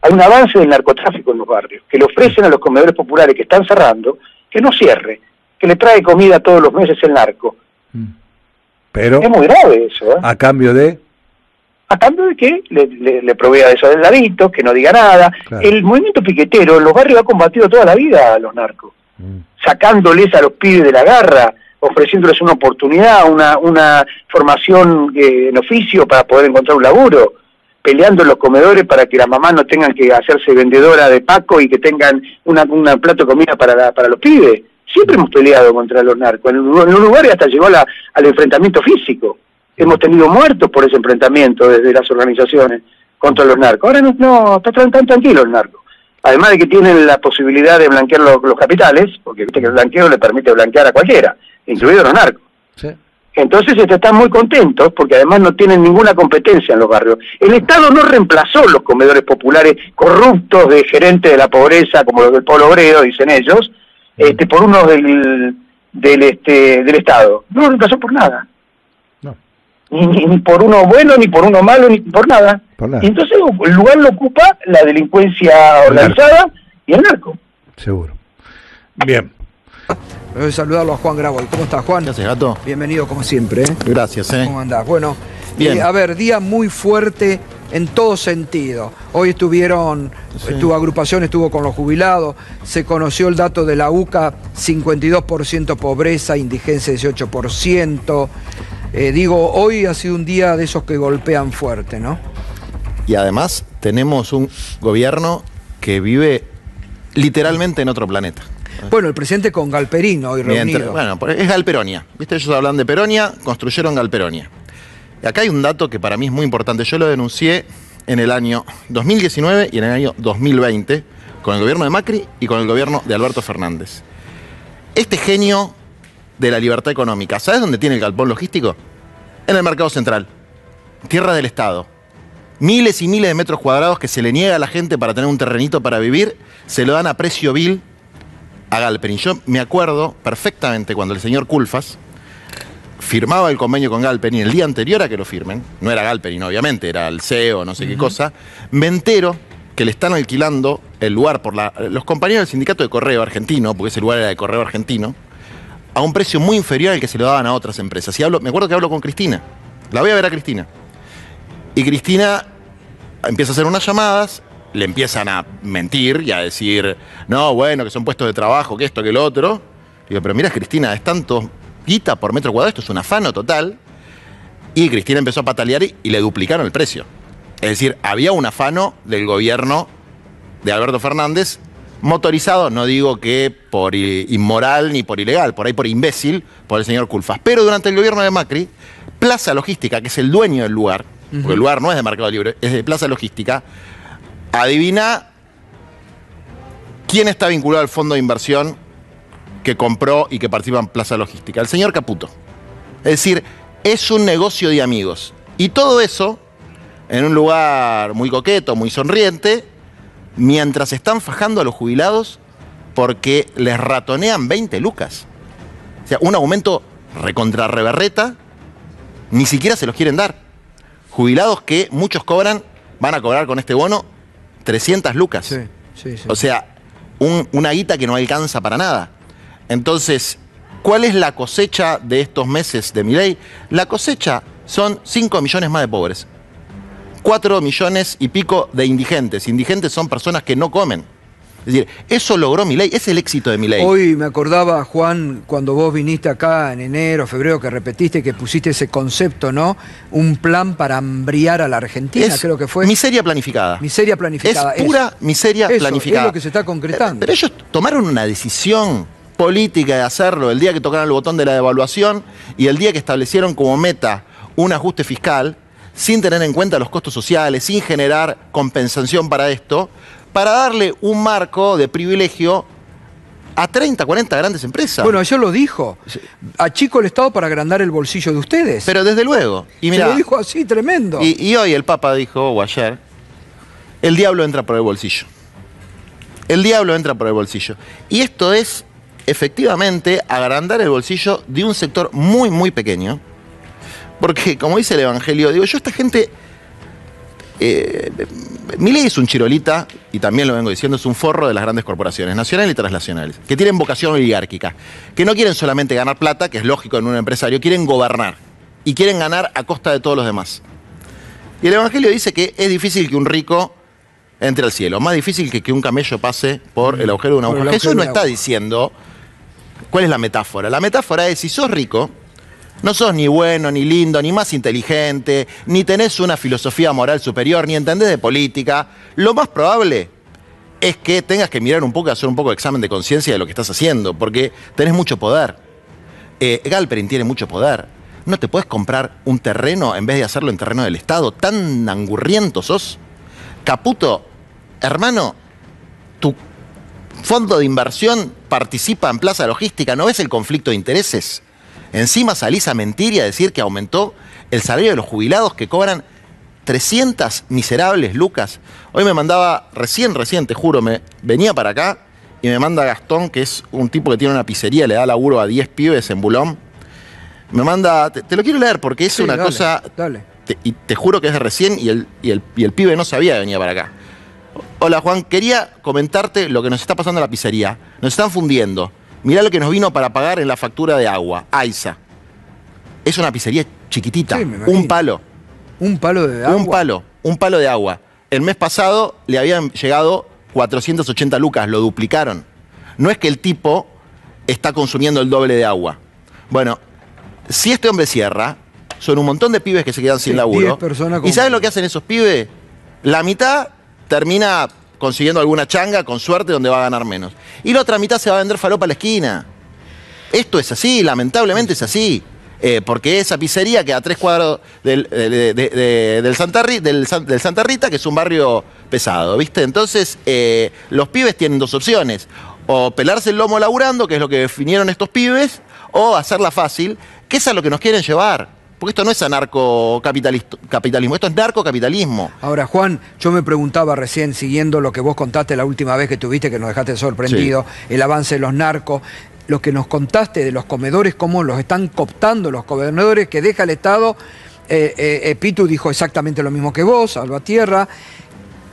Hay un avance del narcotráfico en los barrios, que le ofrecen a los comedores populares que están cerrando, que no cierre, que le trae comida todos los meses el narco. Pero es muy grave eso, ¿eh? ¿A cambio de? A cambio de que le provea esos deladitos, que no diga nada. Claro. El movimiento piquetero en los barrios ha combatido toda la vida a los narcos, sacándoles a los pibes de la garra, ofreciéndoles una oportunidad, una formación en oficio para poder encontrar un laburo, peleando en los comedores para que las mamás no tengan que hacerse vendedora de Paco y que tengan un plato de comida para los pibes. Siempre hemos peleado contra los narcos. En un lugar hasta llegó al enfrentamiento físico. Hemos tenido muertos por ese enfrentamiento desde las organizaciones contra los narcos. Ahora no están tranquilos los narcos. Además de que tienen la posibilidad de blanquear los capitales, porque viste que el blanqueo le permite blanquear a cualquiera, incluidos los narcos. Sí. Entonces están muy contentos porque además no tienen ninguna competencia en los barrios. El Estado no reemplazó los comedores populares corruptos de gerentes de la pobreza, como los del Polo Obrero, dicen ellos, por unos del Estado. No lo reemplazó por nada. No. Ni por uno bueno, ni por uno malo, ni por nada. Y entonces el lugar lo ocupa la delincuencia organizada y el narco. Seguro. Bien. Voy a saludarlo a Juan Graboy. ¿Cómo estás, Juan? ¿Qué haces, Gato? Bienvenido como siempre. Gracias. ¿Cómo andás? Bueno, bien. A ver, día muy fuerte en todo sentido. Hoy tu agrupación estuvo con los jubilados, se conoció el dato de la UCA, 52% pobreza, indigencia 18%. Hoy ha sido un día de esos que golpean fuerte, ¿no? Y además tenemos un gobierno que vive literalmente en otro planeta. Bueno, el presidente con Galperino hoy reunido. Bueno, es Galperonia. ¿Viste? Ellos hablan de Peronia, construyeron Galperonia. Y acá hay un dato que para mí es muy importante. Yo lo denuncié en el año 2019 y en el año 2020 con el gobierno de Macri y con el gobierno de Alberto Fernández. Este genio de la libertad económica, ¿sabes dónde tiene el galpón logístico? En el Mercado Central, tierra del Estado. Miles y miles de metros cuadrados que se le niega a la gente para tener un terrenito para vivir, se lo dan a precio vil a Galperin. Yo me acuerdo perfectamente cuando el señor Culfas firmaba el convenio con Galperin el día anterior a que lo firmen, no era Galperin obviamente, era el CEO, no sé qué cosa, me entero que le están alquilando el lugar por los compañeros del sindicato de Correo Argentino, porque ese lugar era de Correo Argentino, a un precio muy inferior al que se lo daban a otras empresas. Y me acuerdo que hablo con Cristina, la voy a ver a Cristina, y Cristina empieza a hacer unas llamadas, le empiezan a mentir y a decir, no, bueno, que son puestos de trabajo, que esto, que lo otro. Digo, pero mira, Cristina, es tanto guita por metro cuadrado, esto es un afano total. Y Cristina empezó a patalear y le duplicaron el precio. Es decir, había un afano del gobierno de Alberto Fernández motorizado, no digo que por inmoral ni por ilegal, por ahí por imbécil, por el señor Culfas. Pero durante el gobierno de Macri, Plaza Logística, que es el dueño del lugar, porque el lugar no es de Mercado Libre, es de Plaza Logística, adivina quién está vinculado al fondo de inversión que compró y que participa en Plaza Logística. El señor Caputo. Es decir, es un negocio de amigos. Y todo eso en un lugar muy coqueto, muy sonriente, mientras están fajando a los jubilados porque les ratonean 20 lucas. O sea, un aumento recontra reberreta, ni siquiera se los quieren dar. Jubilados que muchos cobran, van a cobrar con este bono 300 lucas. Sí, sí, sí. O sea, una guita que no alcanza para nada. Entonces, ¿cuál es la cosecha de estos meses de Milei? La cosecha son 5 millones más de pobres. 4 millones y pico de indigentes. Indigentes son personas que no comen. Es decir, eso logró Milei, es el éxito de Milei. Hoy me acordaba, Juan, cuando vos viniste acá en enero, febrero, que repetiste, que pusiste ese concepto, ¿no? Un plan para hambriar a la Argentina, creo que fue. Miseria planificada. Miseria planificada. Es pura miseria planificada. Es lo que se está concretando. Pero ellos tomaron una decisión política de hacerlo el día que tocaron el botón de la devaluación y el día que establecieron como meta un ajuste fiscal, sin tener en cuenta los costos sociales, sin generar compensación para esto, para darle un marco de privilegio a 30, 40 grandes empresas. Bueno, ayer lo dijo. Achico el Estado para agrandar el bolsillo de ustedes. Pero desde luego. Y mirá, se lo dijo así, tremendo. Y hoy el Papa dijo, o ayer, el diablo entra por el bolsillo. El diablo entra por el bolsillo. Y esto es, efectivamente, agrandar el bolsillo de un sector muy, muy pequeño. Porque, como dice el Evangelio, digo, yo esta gente... Milei es un chirolita, y también lo vengo diciendo, es un forro de las grandes corporaciones, nacionales y transnacionales, que tienen vocación oligárquica, que no quieren solamente ganar plata, que es lógico en un empresario, quieren gobernar, y quieren ganar a costa de todos los demás. Y el Evangelio dice que es difícil que un rico entre al cielo, más difícil que un camello pase por el agujero de una aguja. Jesús no está diciendo cuál es la metáfora. La metáfora es, si sos rico, no sos ni bueno, ni lindo, ni más inteligente, ni tenés una filosofía moral superior, ni entendés de política. Lo más probable es que tengas que mirar un poco y hacer un poco de examen de conciencia de lo que estás haciendo, porque tenés mucho poder. Galperin tiene mucho poder. No te puedes comprar un terreno en vez de hacerlo en terreno del Estado. Tan angurriento sos. Caputo, hermano, tu fondo de inversión participa en Plaza Logística. ¿No ves el conflicto de intereses? Encima salís a mentir y a decir que aumentó el salario de los jubilados que cobran 300 miserables lucas. Hoy me mandaba, recién, te juro, me venía para acá y me manda Gastón, que es un tipo que tiene una pizzería, le da laburo a 10 pibes en Bulón. Me manda, te lo quiero leer porque es una cosa... Dale. Y te juro que es de recién y el pibe no sabía que venía para acá. Hola Juan, quería comentarte lo que nos está pasando en la pizzería. Nos están fundiendo. Mirá lo que nos vino para pagar en la factura de agua. AISA. Es una pizzería chiquitita. Sí, un palo. ¿Un palo de agua? Un palo de agua. El mes pasado le habían llegado 480 lucas, lo duplicaron. No es que el tipo está consumiendo el doble de agua. Bueno, si este hombre cierra, son un montón de pibes que se quedan sin laburo. ¿Y sabes lo que hacen esos pibes? La mitad termina consiguiendo alguna changa, con suerte, donde va a ganar menos. Y la otra mitad se va a vender falopa a la esquina. Esto es así, lamentablemente es así. Porque esa pizzería queda a 3 cuadros del Santa Rita, que es un barrio pesado, ¿viste? Entonces, los pibes tienen dos opciones. O pelarse el lomo laburando, que es lo que definieron estos pibes, o hacerla fácil, que es a lo que nos quieren llevar. Porque esto no es anarcocapitalismo, esto es narcocapitalismo. Ahora, Juan, yo me preguntaba recién, siguiendo lo que vos contaste la última vez que tuviste, que nos dejaste sorprendido, el avance de los narcos, lo que nos contaste de los comedores, cómo los están cooptando los comedores que deja el Estado. Pitu dijo exactamente lo mismo que vos, Salvatierra.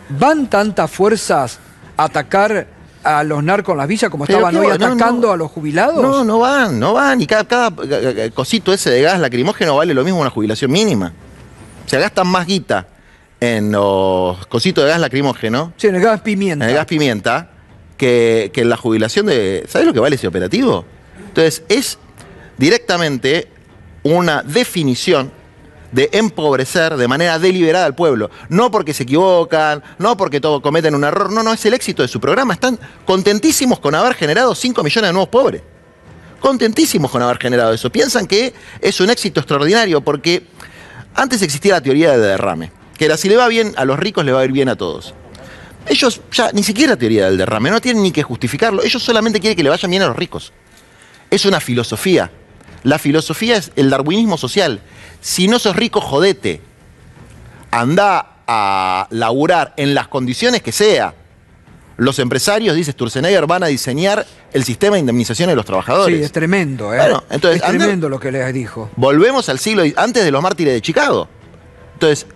¿Van tantas fuerzas a atacar a los narcos en las villas como estaban hoy atacando a los jubilados? No van. Y cada cosito ese de gas lacrimógeno vale lo mismo una jubilación mínima. O sea, gastan más guita en los cositos de gas lacrimógeno. Sí, en el gas pimienta. En el gas pimienta, que en la jubilación de... ¿Sabes lo que vale ese operativo? Entonces, es directamente una definición de empobrecer de manera deliberada al pueblo. No porque se equivocan, no porque todos cometen un error, no, es el éxito de su programa. Están contentísimos con haber generado 5 millones de nuevos pobres. Contentísimos con haber generado eso. Piensan que es un éxito extraordinario porque antes existía la teoría de derrame, que era si le va bien a los ricos, le va a ir bien a todos. Ellos ya ni siquiera teoría del derrame, no tienen ni que justificarlo, ellos solamente quieren que le vayan bien a los ricos. Es una filosofía. La filosofía es el darwinismo social. Si no sos rico, jodete. Andá a laburar en las condiciones que sea. Los empresarios, dice Sturzenegger, van a diseñar el sistema de indemnización de los trabajadores. Sí, es tremendo, ¿eh? Bueno, entonces, es tremendo lo que les dijo. Volvemos al siglo antes de los mártires de Chicago. Entonces,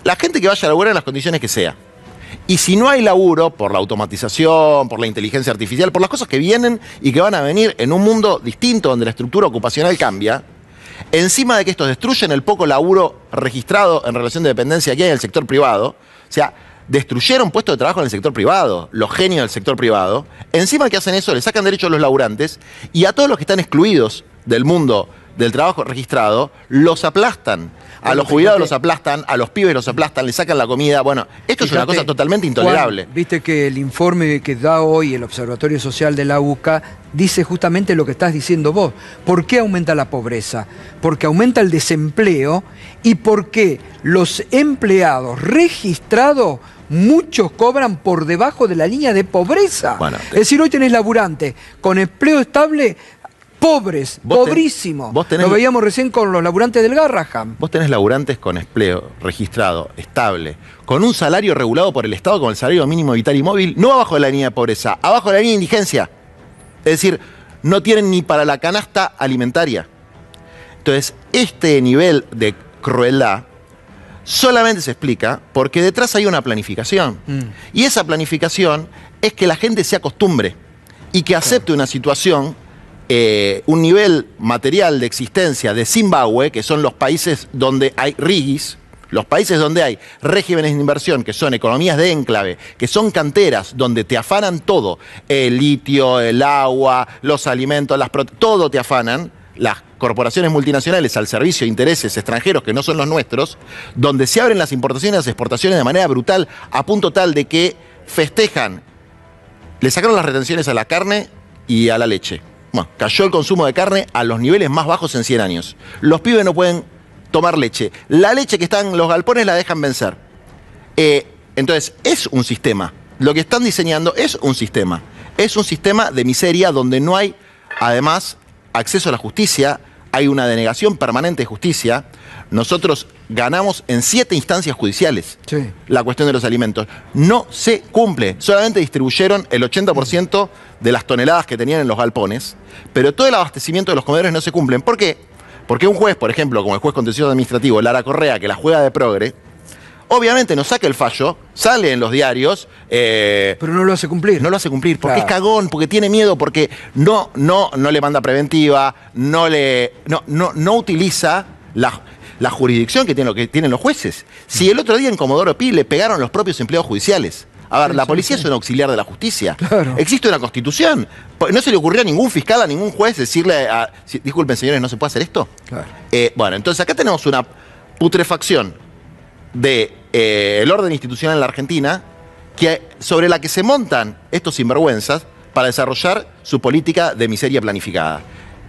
la gente que vaya a laburar en las condiciones que sea. Y si no hay laburo, por la automatización, por la inteligencia artificial, por las cosas que vienen y que van a venir en un mundo distinto donde la estructura ocupacional cambia, encima de que estos destruyen el poco laburo registrado en relación de dependencia que hay en el sector privado, o sea, destruyeron puestos de trabajo en el sector privado, los genios del sector privado, encima que hacen eso, le sacan derechos a los laburantes y a todos los que están excluidos del mundo del trabajo registrado, los aplastan. A los jubilados los aplastan, a los pibes los aplastan, le sacan la comida. Bueno, esto es una cosa totalmente intolerable. Juan, viste que el informe que da hoy el Observatorio Social de la UCA dice justamente lo que estás diciendo vos. ¿Por qué aumenta la pobreza? Porque aumenta el desempleo y porque los empleados registrados, muchos cobran por debajo de la línea de pobreza. Bueno, es decir, hoy tenés laburantes con empleo estable, pobres, pobrísimos. Lo veíamos recién con los laburantes del Garraham. Vos tenés laburantes con empleo registrado, estable, con un salario regulado por el Estado, con el salario mínimo vital y móvil, no abajo de la línea de pobreza, abajo de la línea de indigencia. Es decir, no tienen ni para la canasta alimentaria. Entonces, este nivel de crueldad solamente se explica porque detrás hay una planificación. Y esa planificación es que la gente se acostumbre y que acepte una situación, un nivel material de existencia de Zimbabue, que son los países donde hay rigis, los países donde hay regímenes de inversión, que son economías de enclave, que son canteras donde te afanan todo, el litio, el agua, los alimentos, todo te afanan, las corporaciones multinacionales al servicio de intereses extranjeros que no son los nuestros, donde se abren las importaciones y las exportaciones de manera brutal, a punto tal de que festejan, le sacaron las retenciones a la carne y a la leche. Bueno, cayó el consumo de carne a los niveles más bajos en 100 años. Los pibes no pueden tomar leche. La leche que está en los galpones la dejan vencer. Entonces, es un sistema. Lo que están diseñando es un sistema. Es un sistema de miseria donde no hay, además, acceso a la justicia, hay una denegación permanente de justicia. Nosotros ganamos en 7 instancias judiciales la cuestión de los alimentos. No se cumple. Solamente distribuyeron el 80% de las toneladas que tenían en los galpones, pero todo el abastecimiento de los comedores no se cumplen. ¿Por qué? Porque un juez, por ejemplo, como el juez contencioso administrativo, Lara Correa, que la juega de progre, obviamente nos saca el fallo, sale en los diarios. Pero no lo hace cumplir. No lo hace cumplir, porque es cagón, porque tiene miedo, porque no le manda preventiva, no utiliza la jurisdicción que tienen los jueces. Si el otro día en Comodoro Pi le pegaron los propios empleados judiciales. A ver, la policía es un auxiliar de la justicia. Claro. Existe una constitución. No se le ocurrió a ningún fiscal, a ningún juez decirle, disculpen señores, ¿no se puede hacer esto? Claro. Bueno, entonces acá tenemos una putrefacción del orden institucional en la Argentina sobre la que se montan estos sinvergüenzas para desarrollar su política de miseria planificada.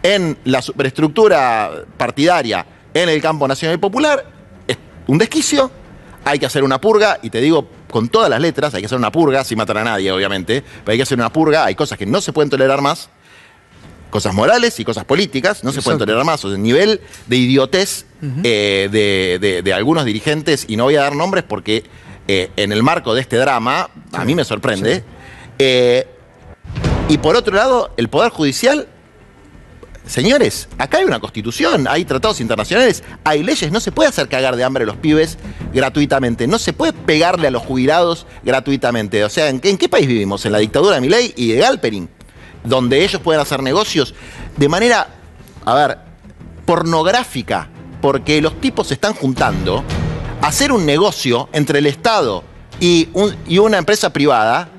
En la superestructura partidaria, en el campo nacional y popular, es un desquicio, hay que hacer una purga, y te digo con todas las letras, hay que hacer una purga, sin matar a nadie obviamente, pero hay que hacer una purga, hay cosas que no se pueden tolerar más, cosas morales y cosas políticas, no se pueden tolerar más. O sea, el nivel de idiotez de algunos dirigentes, y no voy a dar nombres porque en el marco de este drama, a mí me sorprende. Y por otro lado, el Poder Judicial, señores, acá hay una constitución, hay tratados internacionales, hay leyes, no se puede hacer cagar de hambre a los pibes gratuitamente, no se puede pegarle a los jubilados gratuitamente. O sea, ¿en qué país vivimos? En la dictadura de Milei y de Galperín, donde ellos pueden hacer negocios de manera, pornográfica, porque los tipos se están juntando a hacer un negocio entre el Estado y una empresa privada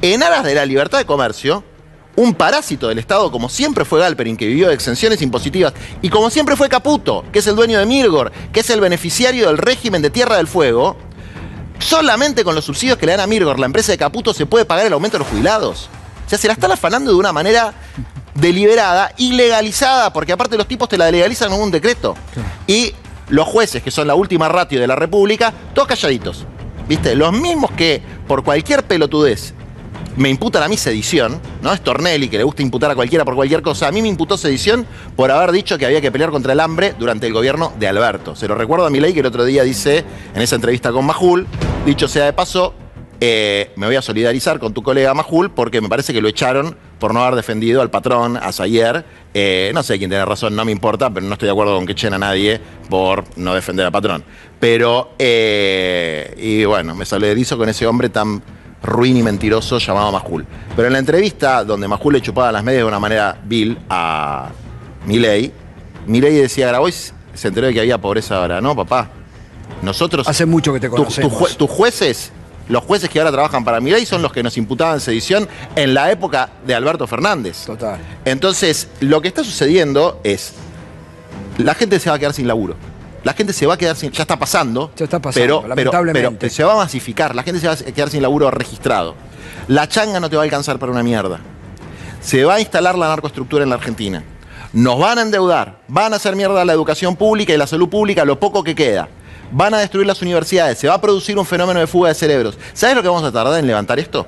en aras de la libertad de comercio, un parásito del Estado, como siempre fue Galperin, que vivió de exenciones impositivas, y como siempre fue Caputo, que es el dueño de Mirgor, que es el beneficiario del régimen de Tierra del Fuego, solamente con los subsidios que le dan a Mirgor, la empresa de Caputo, se puede pagar el aumento de los jubilados. O sea, se la están afanando de una manera deliberada, ilegalizada, porque aparte los tipos te la legalizan con un decreto. Y los jueces, que son la última ratio de la República, todos calladitos. ¿Viste? Los mismos que por cualquier pelotudez me imputan a mí sedición, ¿no? Es Tornelli, que le gusta imputar a cualquiera por cualquier cosa. A mí me imputó sedición por haber dicho que había que pelear contra el hambre durante el gobierno de Alberto. Se lo recuerdo a Milei, que el otro día dice, en esa entrevista con Majul, dicho sea de paso, me voy a solidarizar con tu colega Majul porque me parece que lo echaron por no haber defendido al patrón, a Sayer. No sé quién tiene razón, no me importa, pero no estoy de acuerdo con que echen a nadie por no defender al patrón. Pero, y bueno, me solidarizo con ese hombre tan ruin y mentiroso llamado Majul. Pero en la entrevista donde Majul le chupaba las medias de una manera vil a Milei, Milei decía, Grabois se enteró de que había pobreza ahora. No, papá, nosotros... Hace mucho que te conocemos. Tus jueces, los jueces que ahora trabajan para Milei son los que nos imputaban sedición en la época de Alberto Fernández. Total. Entonces, lo que está sucediendo es, la gente se va a quedar sin laburo. La gente se va a quedar sin... Ya está pasando. Ya está pasando, lamentablemente. Pero se va a masificar. La gente se va a quedar sin laburo registrado. La changa no te va a alcanzar para una mierda. Se va a instalar la narcoestructura en la Argentina. Nos van a endeudar. Van a hacer mierda la educación pública y la salud pública, lo poco que queda. Van a destruir las universidades. Se va a producir un fenómeno de fuga de cerebros. ¿Sabes lo que vamos a tardar en levantar esto?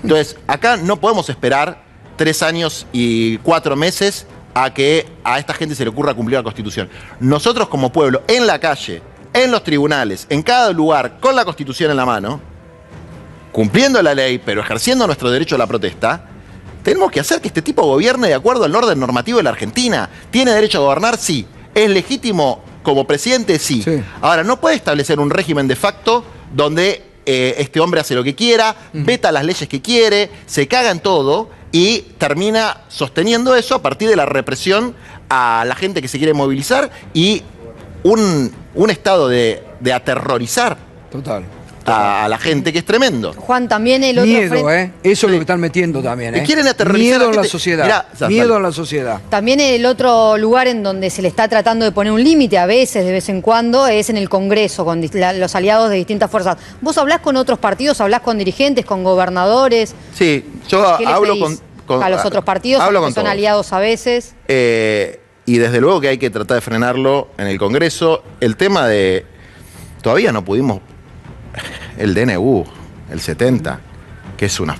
Entonces, acá no podemos esperar 3 años y 4 meses a que a esta gente se le ocurra cumplir la Constitución. Nosotros como pueblo, en la calle, en los tribunales, en cada lugar, con la Constitución en la mano, cumpliendo la ley, pero ejerciendo nuestro derecho a la protesta, tenemos que hacer que este tipo gobierne de acuerdo al orden normativo de la Argentina. ¿Tiene derecho a gobernar? Sí. ¿Es legítimo como presidente? Sí. Ahora, no puede establecer un régimen de facto donde este hombre hace lo que quiera, veta las leyes que quiere, se caga en todo y termina sosteniendo eso a partir de la represión a la gente que se quiere movilizar y un estado de aterrorizar a la gente que es tremendo. Juan, también el otro miedo, frente... Eso es lo que están metiendo también, Quieren aterrorizar miedo a la en la gente. sociedad. Mirá, miedo en la sociedad. También el otro lugar en donde se le está tratando de poner un límite a veces, de vez en cuando, es en el Congreso, con los aliados de distintas fuerzas. ¿Vos hablás con otros partidos, hablás con dirigentes, con gobernadores? Sí, yo hablo con a los otros partidos, hablo que con son todos. Aliados a veces. Y desde luego que hay que tratar de frenarlo en el Congreso. El tema de... Todavía no pudimos... El DNU, el 70, que es una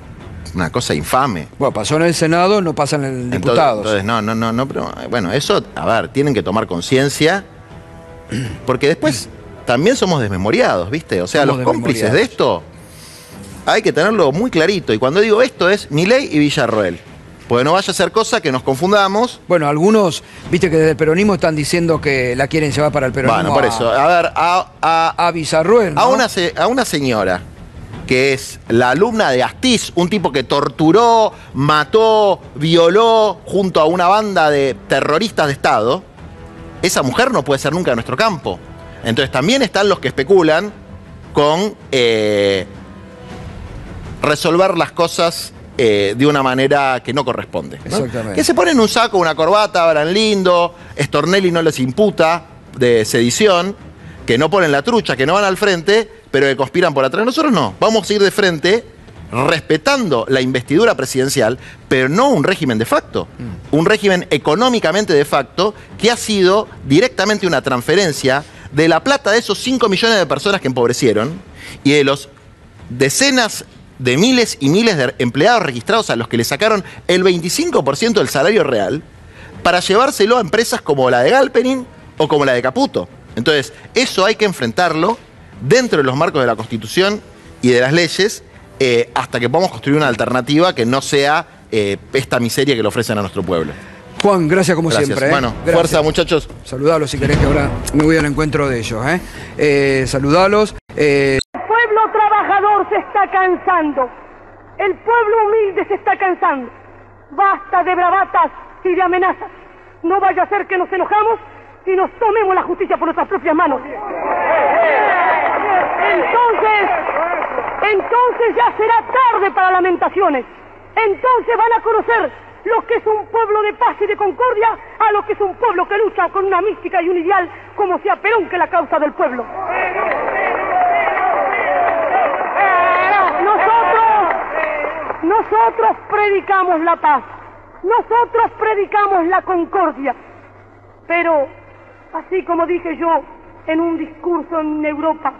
cosa infame. Bueno, pasó en el Senado, no pasa en diputados. Entonces, no, pero bueno, eso, a ver, tienen que tomar conciencia, porque después también somos desmemoriados, ¿viste? O sea, Somos los cómplices de desmemoriados. esto hay que tenerlo muy clarito. Y cuando digo esto es Milei y Villarroel. Porque no vaya a ser cosa que nos confundamos. Bueno, algunos, viste que desde el peronismo están diciendo que la quieren llevar para el peronismo. Bueno, por eso. A ver, a Villarroel, ¿no? a una señora que es la alumna de Astiz, un tipo que torturó, mató, violó junto a una banda de terroristas de Estado, esa mujer no puede ser nunca de nuestro campo. Entonces también están los que especulan con resolver las cosas de una manera que no corresponde, ¿no? Exactamente. Que se ponen un saco, una corbata, hablan lindo, Stornelli no les imputa de sedición, que no ponen la trucha, que no van al frente, pero que conspiran por atrás. Nosotros no, vamos a ir de frente respetando la investidura presidencial, pero no un régimen de facto, un régimen económicamente de facto que ha sido directamente una transferencia de la plata de esos 5 millones de personas que empobrecieron y de los decenas de miles y miles de empleados registrados a los que le sacaron el 25% del salario real para llevárselo a empresas como la de Galperin o como la de Caputo. Entonces, eso hay que enfrentarlo dentro de los marcos de la Constitución y de las leyes hasta que podamos construir una alternativa que no sea esta miseria que le ofrecen a nuestro pueblo. Juan, gracias como Gracias. siempre. Bueno, Gracias. fuerza, muchachos. Saludalos si querés, que ahora me voy al encuentro de ellos. Saludalos. El pueblo trabajador se está cansando. El pueblo humilde se está cansando. Basta de bravatas y de amenazas. No vaya a ser que nos enojamos y nos tomemos la justicia por nuestras propias manos. Entonces ya será tarde para lamentaciones. Entonces van a conocer lo que es un pueblo de paz y de concordia a lo que es un pueblo que lucha con una mística y un ideal como sea Perón, que es la causa del pueblo. Nosotros predicamos la paz, nosotros predicamos la concordia, pero así como dije yo en un discurso en Europa,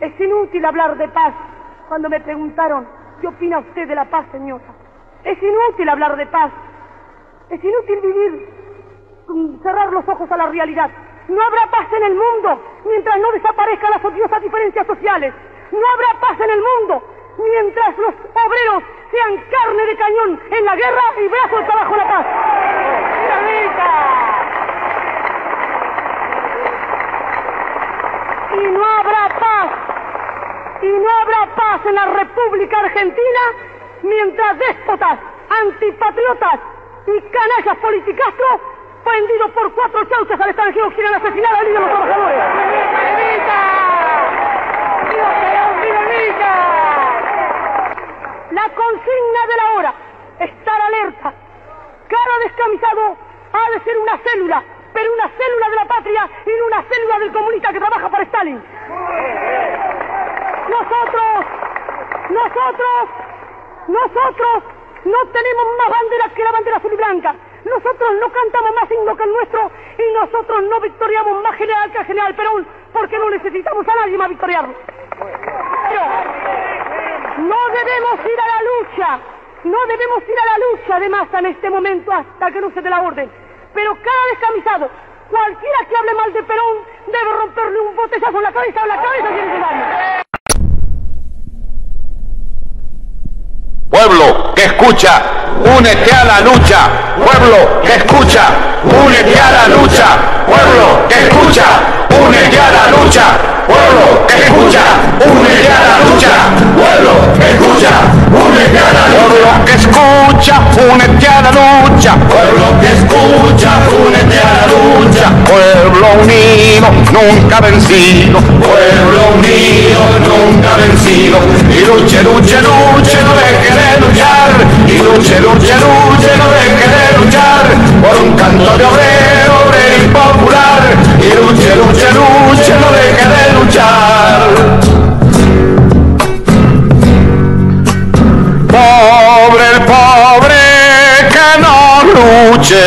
es inútil hablar de paz. Cuando me preguntaron, ¿qué opina usted de la paz, señora? Es inútil hablar de paz, es inútil vivir, cerrar los ojos a la realidad. No habrá paz en el mundo mientras no desaparezcan las odiosas diferencias sociales. No habrá paz en el mundo mientras los obreros sean carne de cañón en la guerra y brazos abajo la paz. Y no habrá paz en la República Argentina mientras déspotas, antipatriotas y canallas politicastros vendidos por 4 chauchas al extranjero quieren asesinar al líder de los trabajadores. La consigna de la hora, estar alerta. Cada descamisado ha de ser una célula, pero una célula de la patria y no una célula del comunista que trabaja para Stalin. Nosotros no tenemos más banderas que la bandera azul y blanca. Nosotros no cantamos más himno que el nuestro y nosotros no victoriamos más general que el general Perón, porque no necesitamos a nadie más victoriarlo. Pero no debemos ir a la lucha de masa en este momento hasta que no se dé la orden. Pero cada descamisado, cualquiera que hable mal de Perón, debe romperle un botellazo en la cabeza del escenario. Pueblo que escucha, únete a la lucha. Pueblo que escucha, únete a la lucha. Pueblo que escucha, únete a la lucha. Pueblo que escucha, únete a la lucha. Pueblo que escucha, únete a la lucha. Pueblo que escucha, únete a la lucha. Pueblo que escucha, únete a la lucha. Pueblo unido, nunca vencido. Pueblo unido, nunca vencido. Y luche, luche, luche, no deje de luchar. Y luche, luche, luche, no deje de luchar. Por un canto de obrero, obrero y popular. Y luche, luche, luche, no deje de luchar. Pobre el pobre que no luche,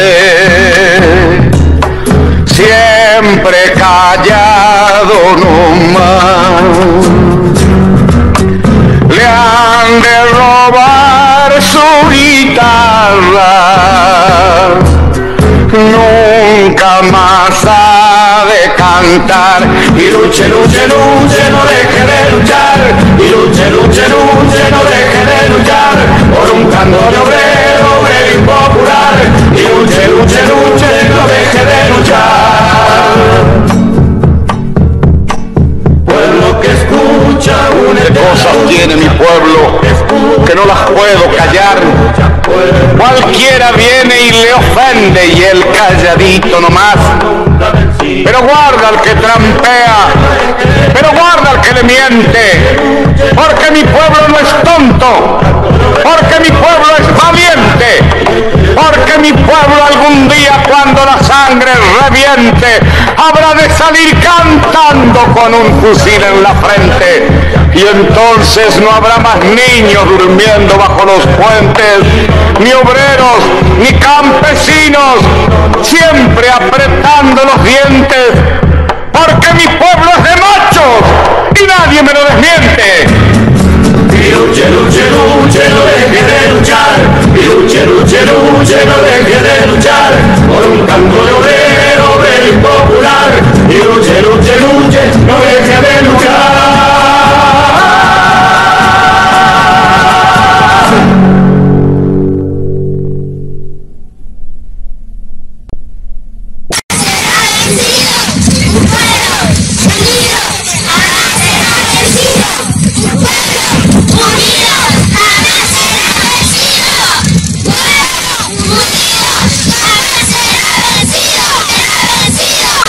siempre callado nomás. Le han de robar su guitarra, nunca más ha de cantar. Y luche, luche, luche, no deje de luchar. Y luche, luche, luche, no deje de luchar. Por un canto de obrero, obrero y popular. Y luche, luche, luche, no deje de luchar. Pueblo que escucha, ¿qué cosas tiene mi pueblo que no las puedo callar? Cualquiera viene y le ofende y él calladito nomás. Pero guarda al que trampea, pero guarda al que le miente, porque mi pueblo no es tonto, porque mi pueblo es valiente, porque mi pueblo algún día cuando la sangre reviente habrá de salir cantando con un fusil en la frente. Y entonces no habrá más niños durmiendo bajo los puentes, ni obreros, ni campesinos, siempre apretando los dientes, porque mi pueblo es de machos y nadie me lo desmiente. Y luche, luche, luche, no deje de luchar. Y luche, luche, luche, no deje de luchar. Por un canto de obrero, obrero y popular. Y luche, luche, luche.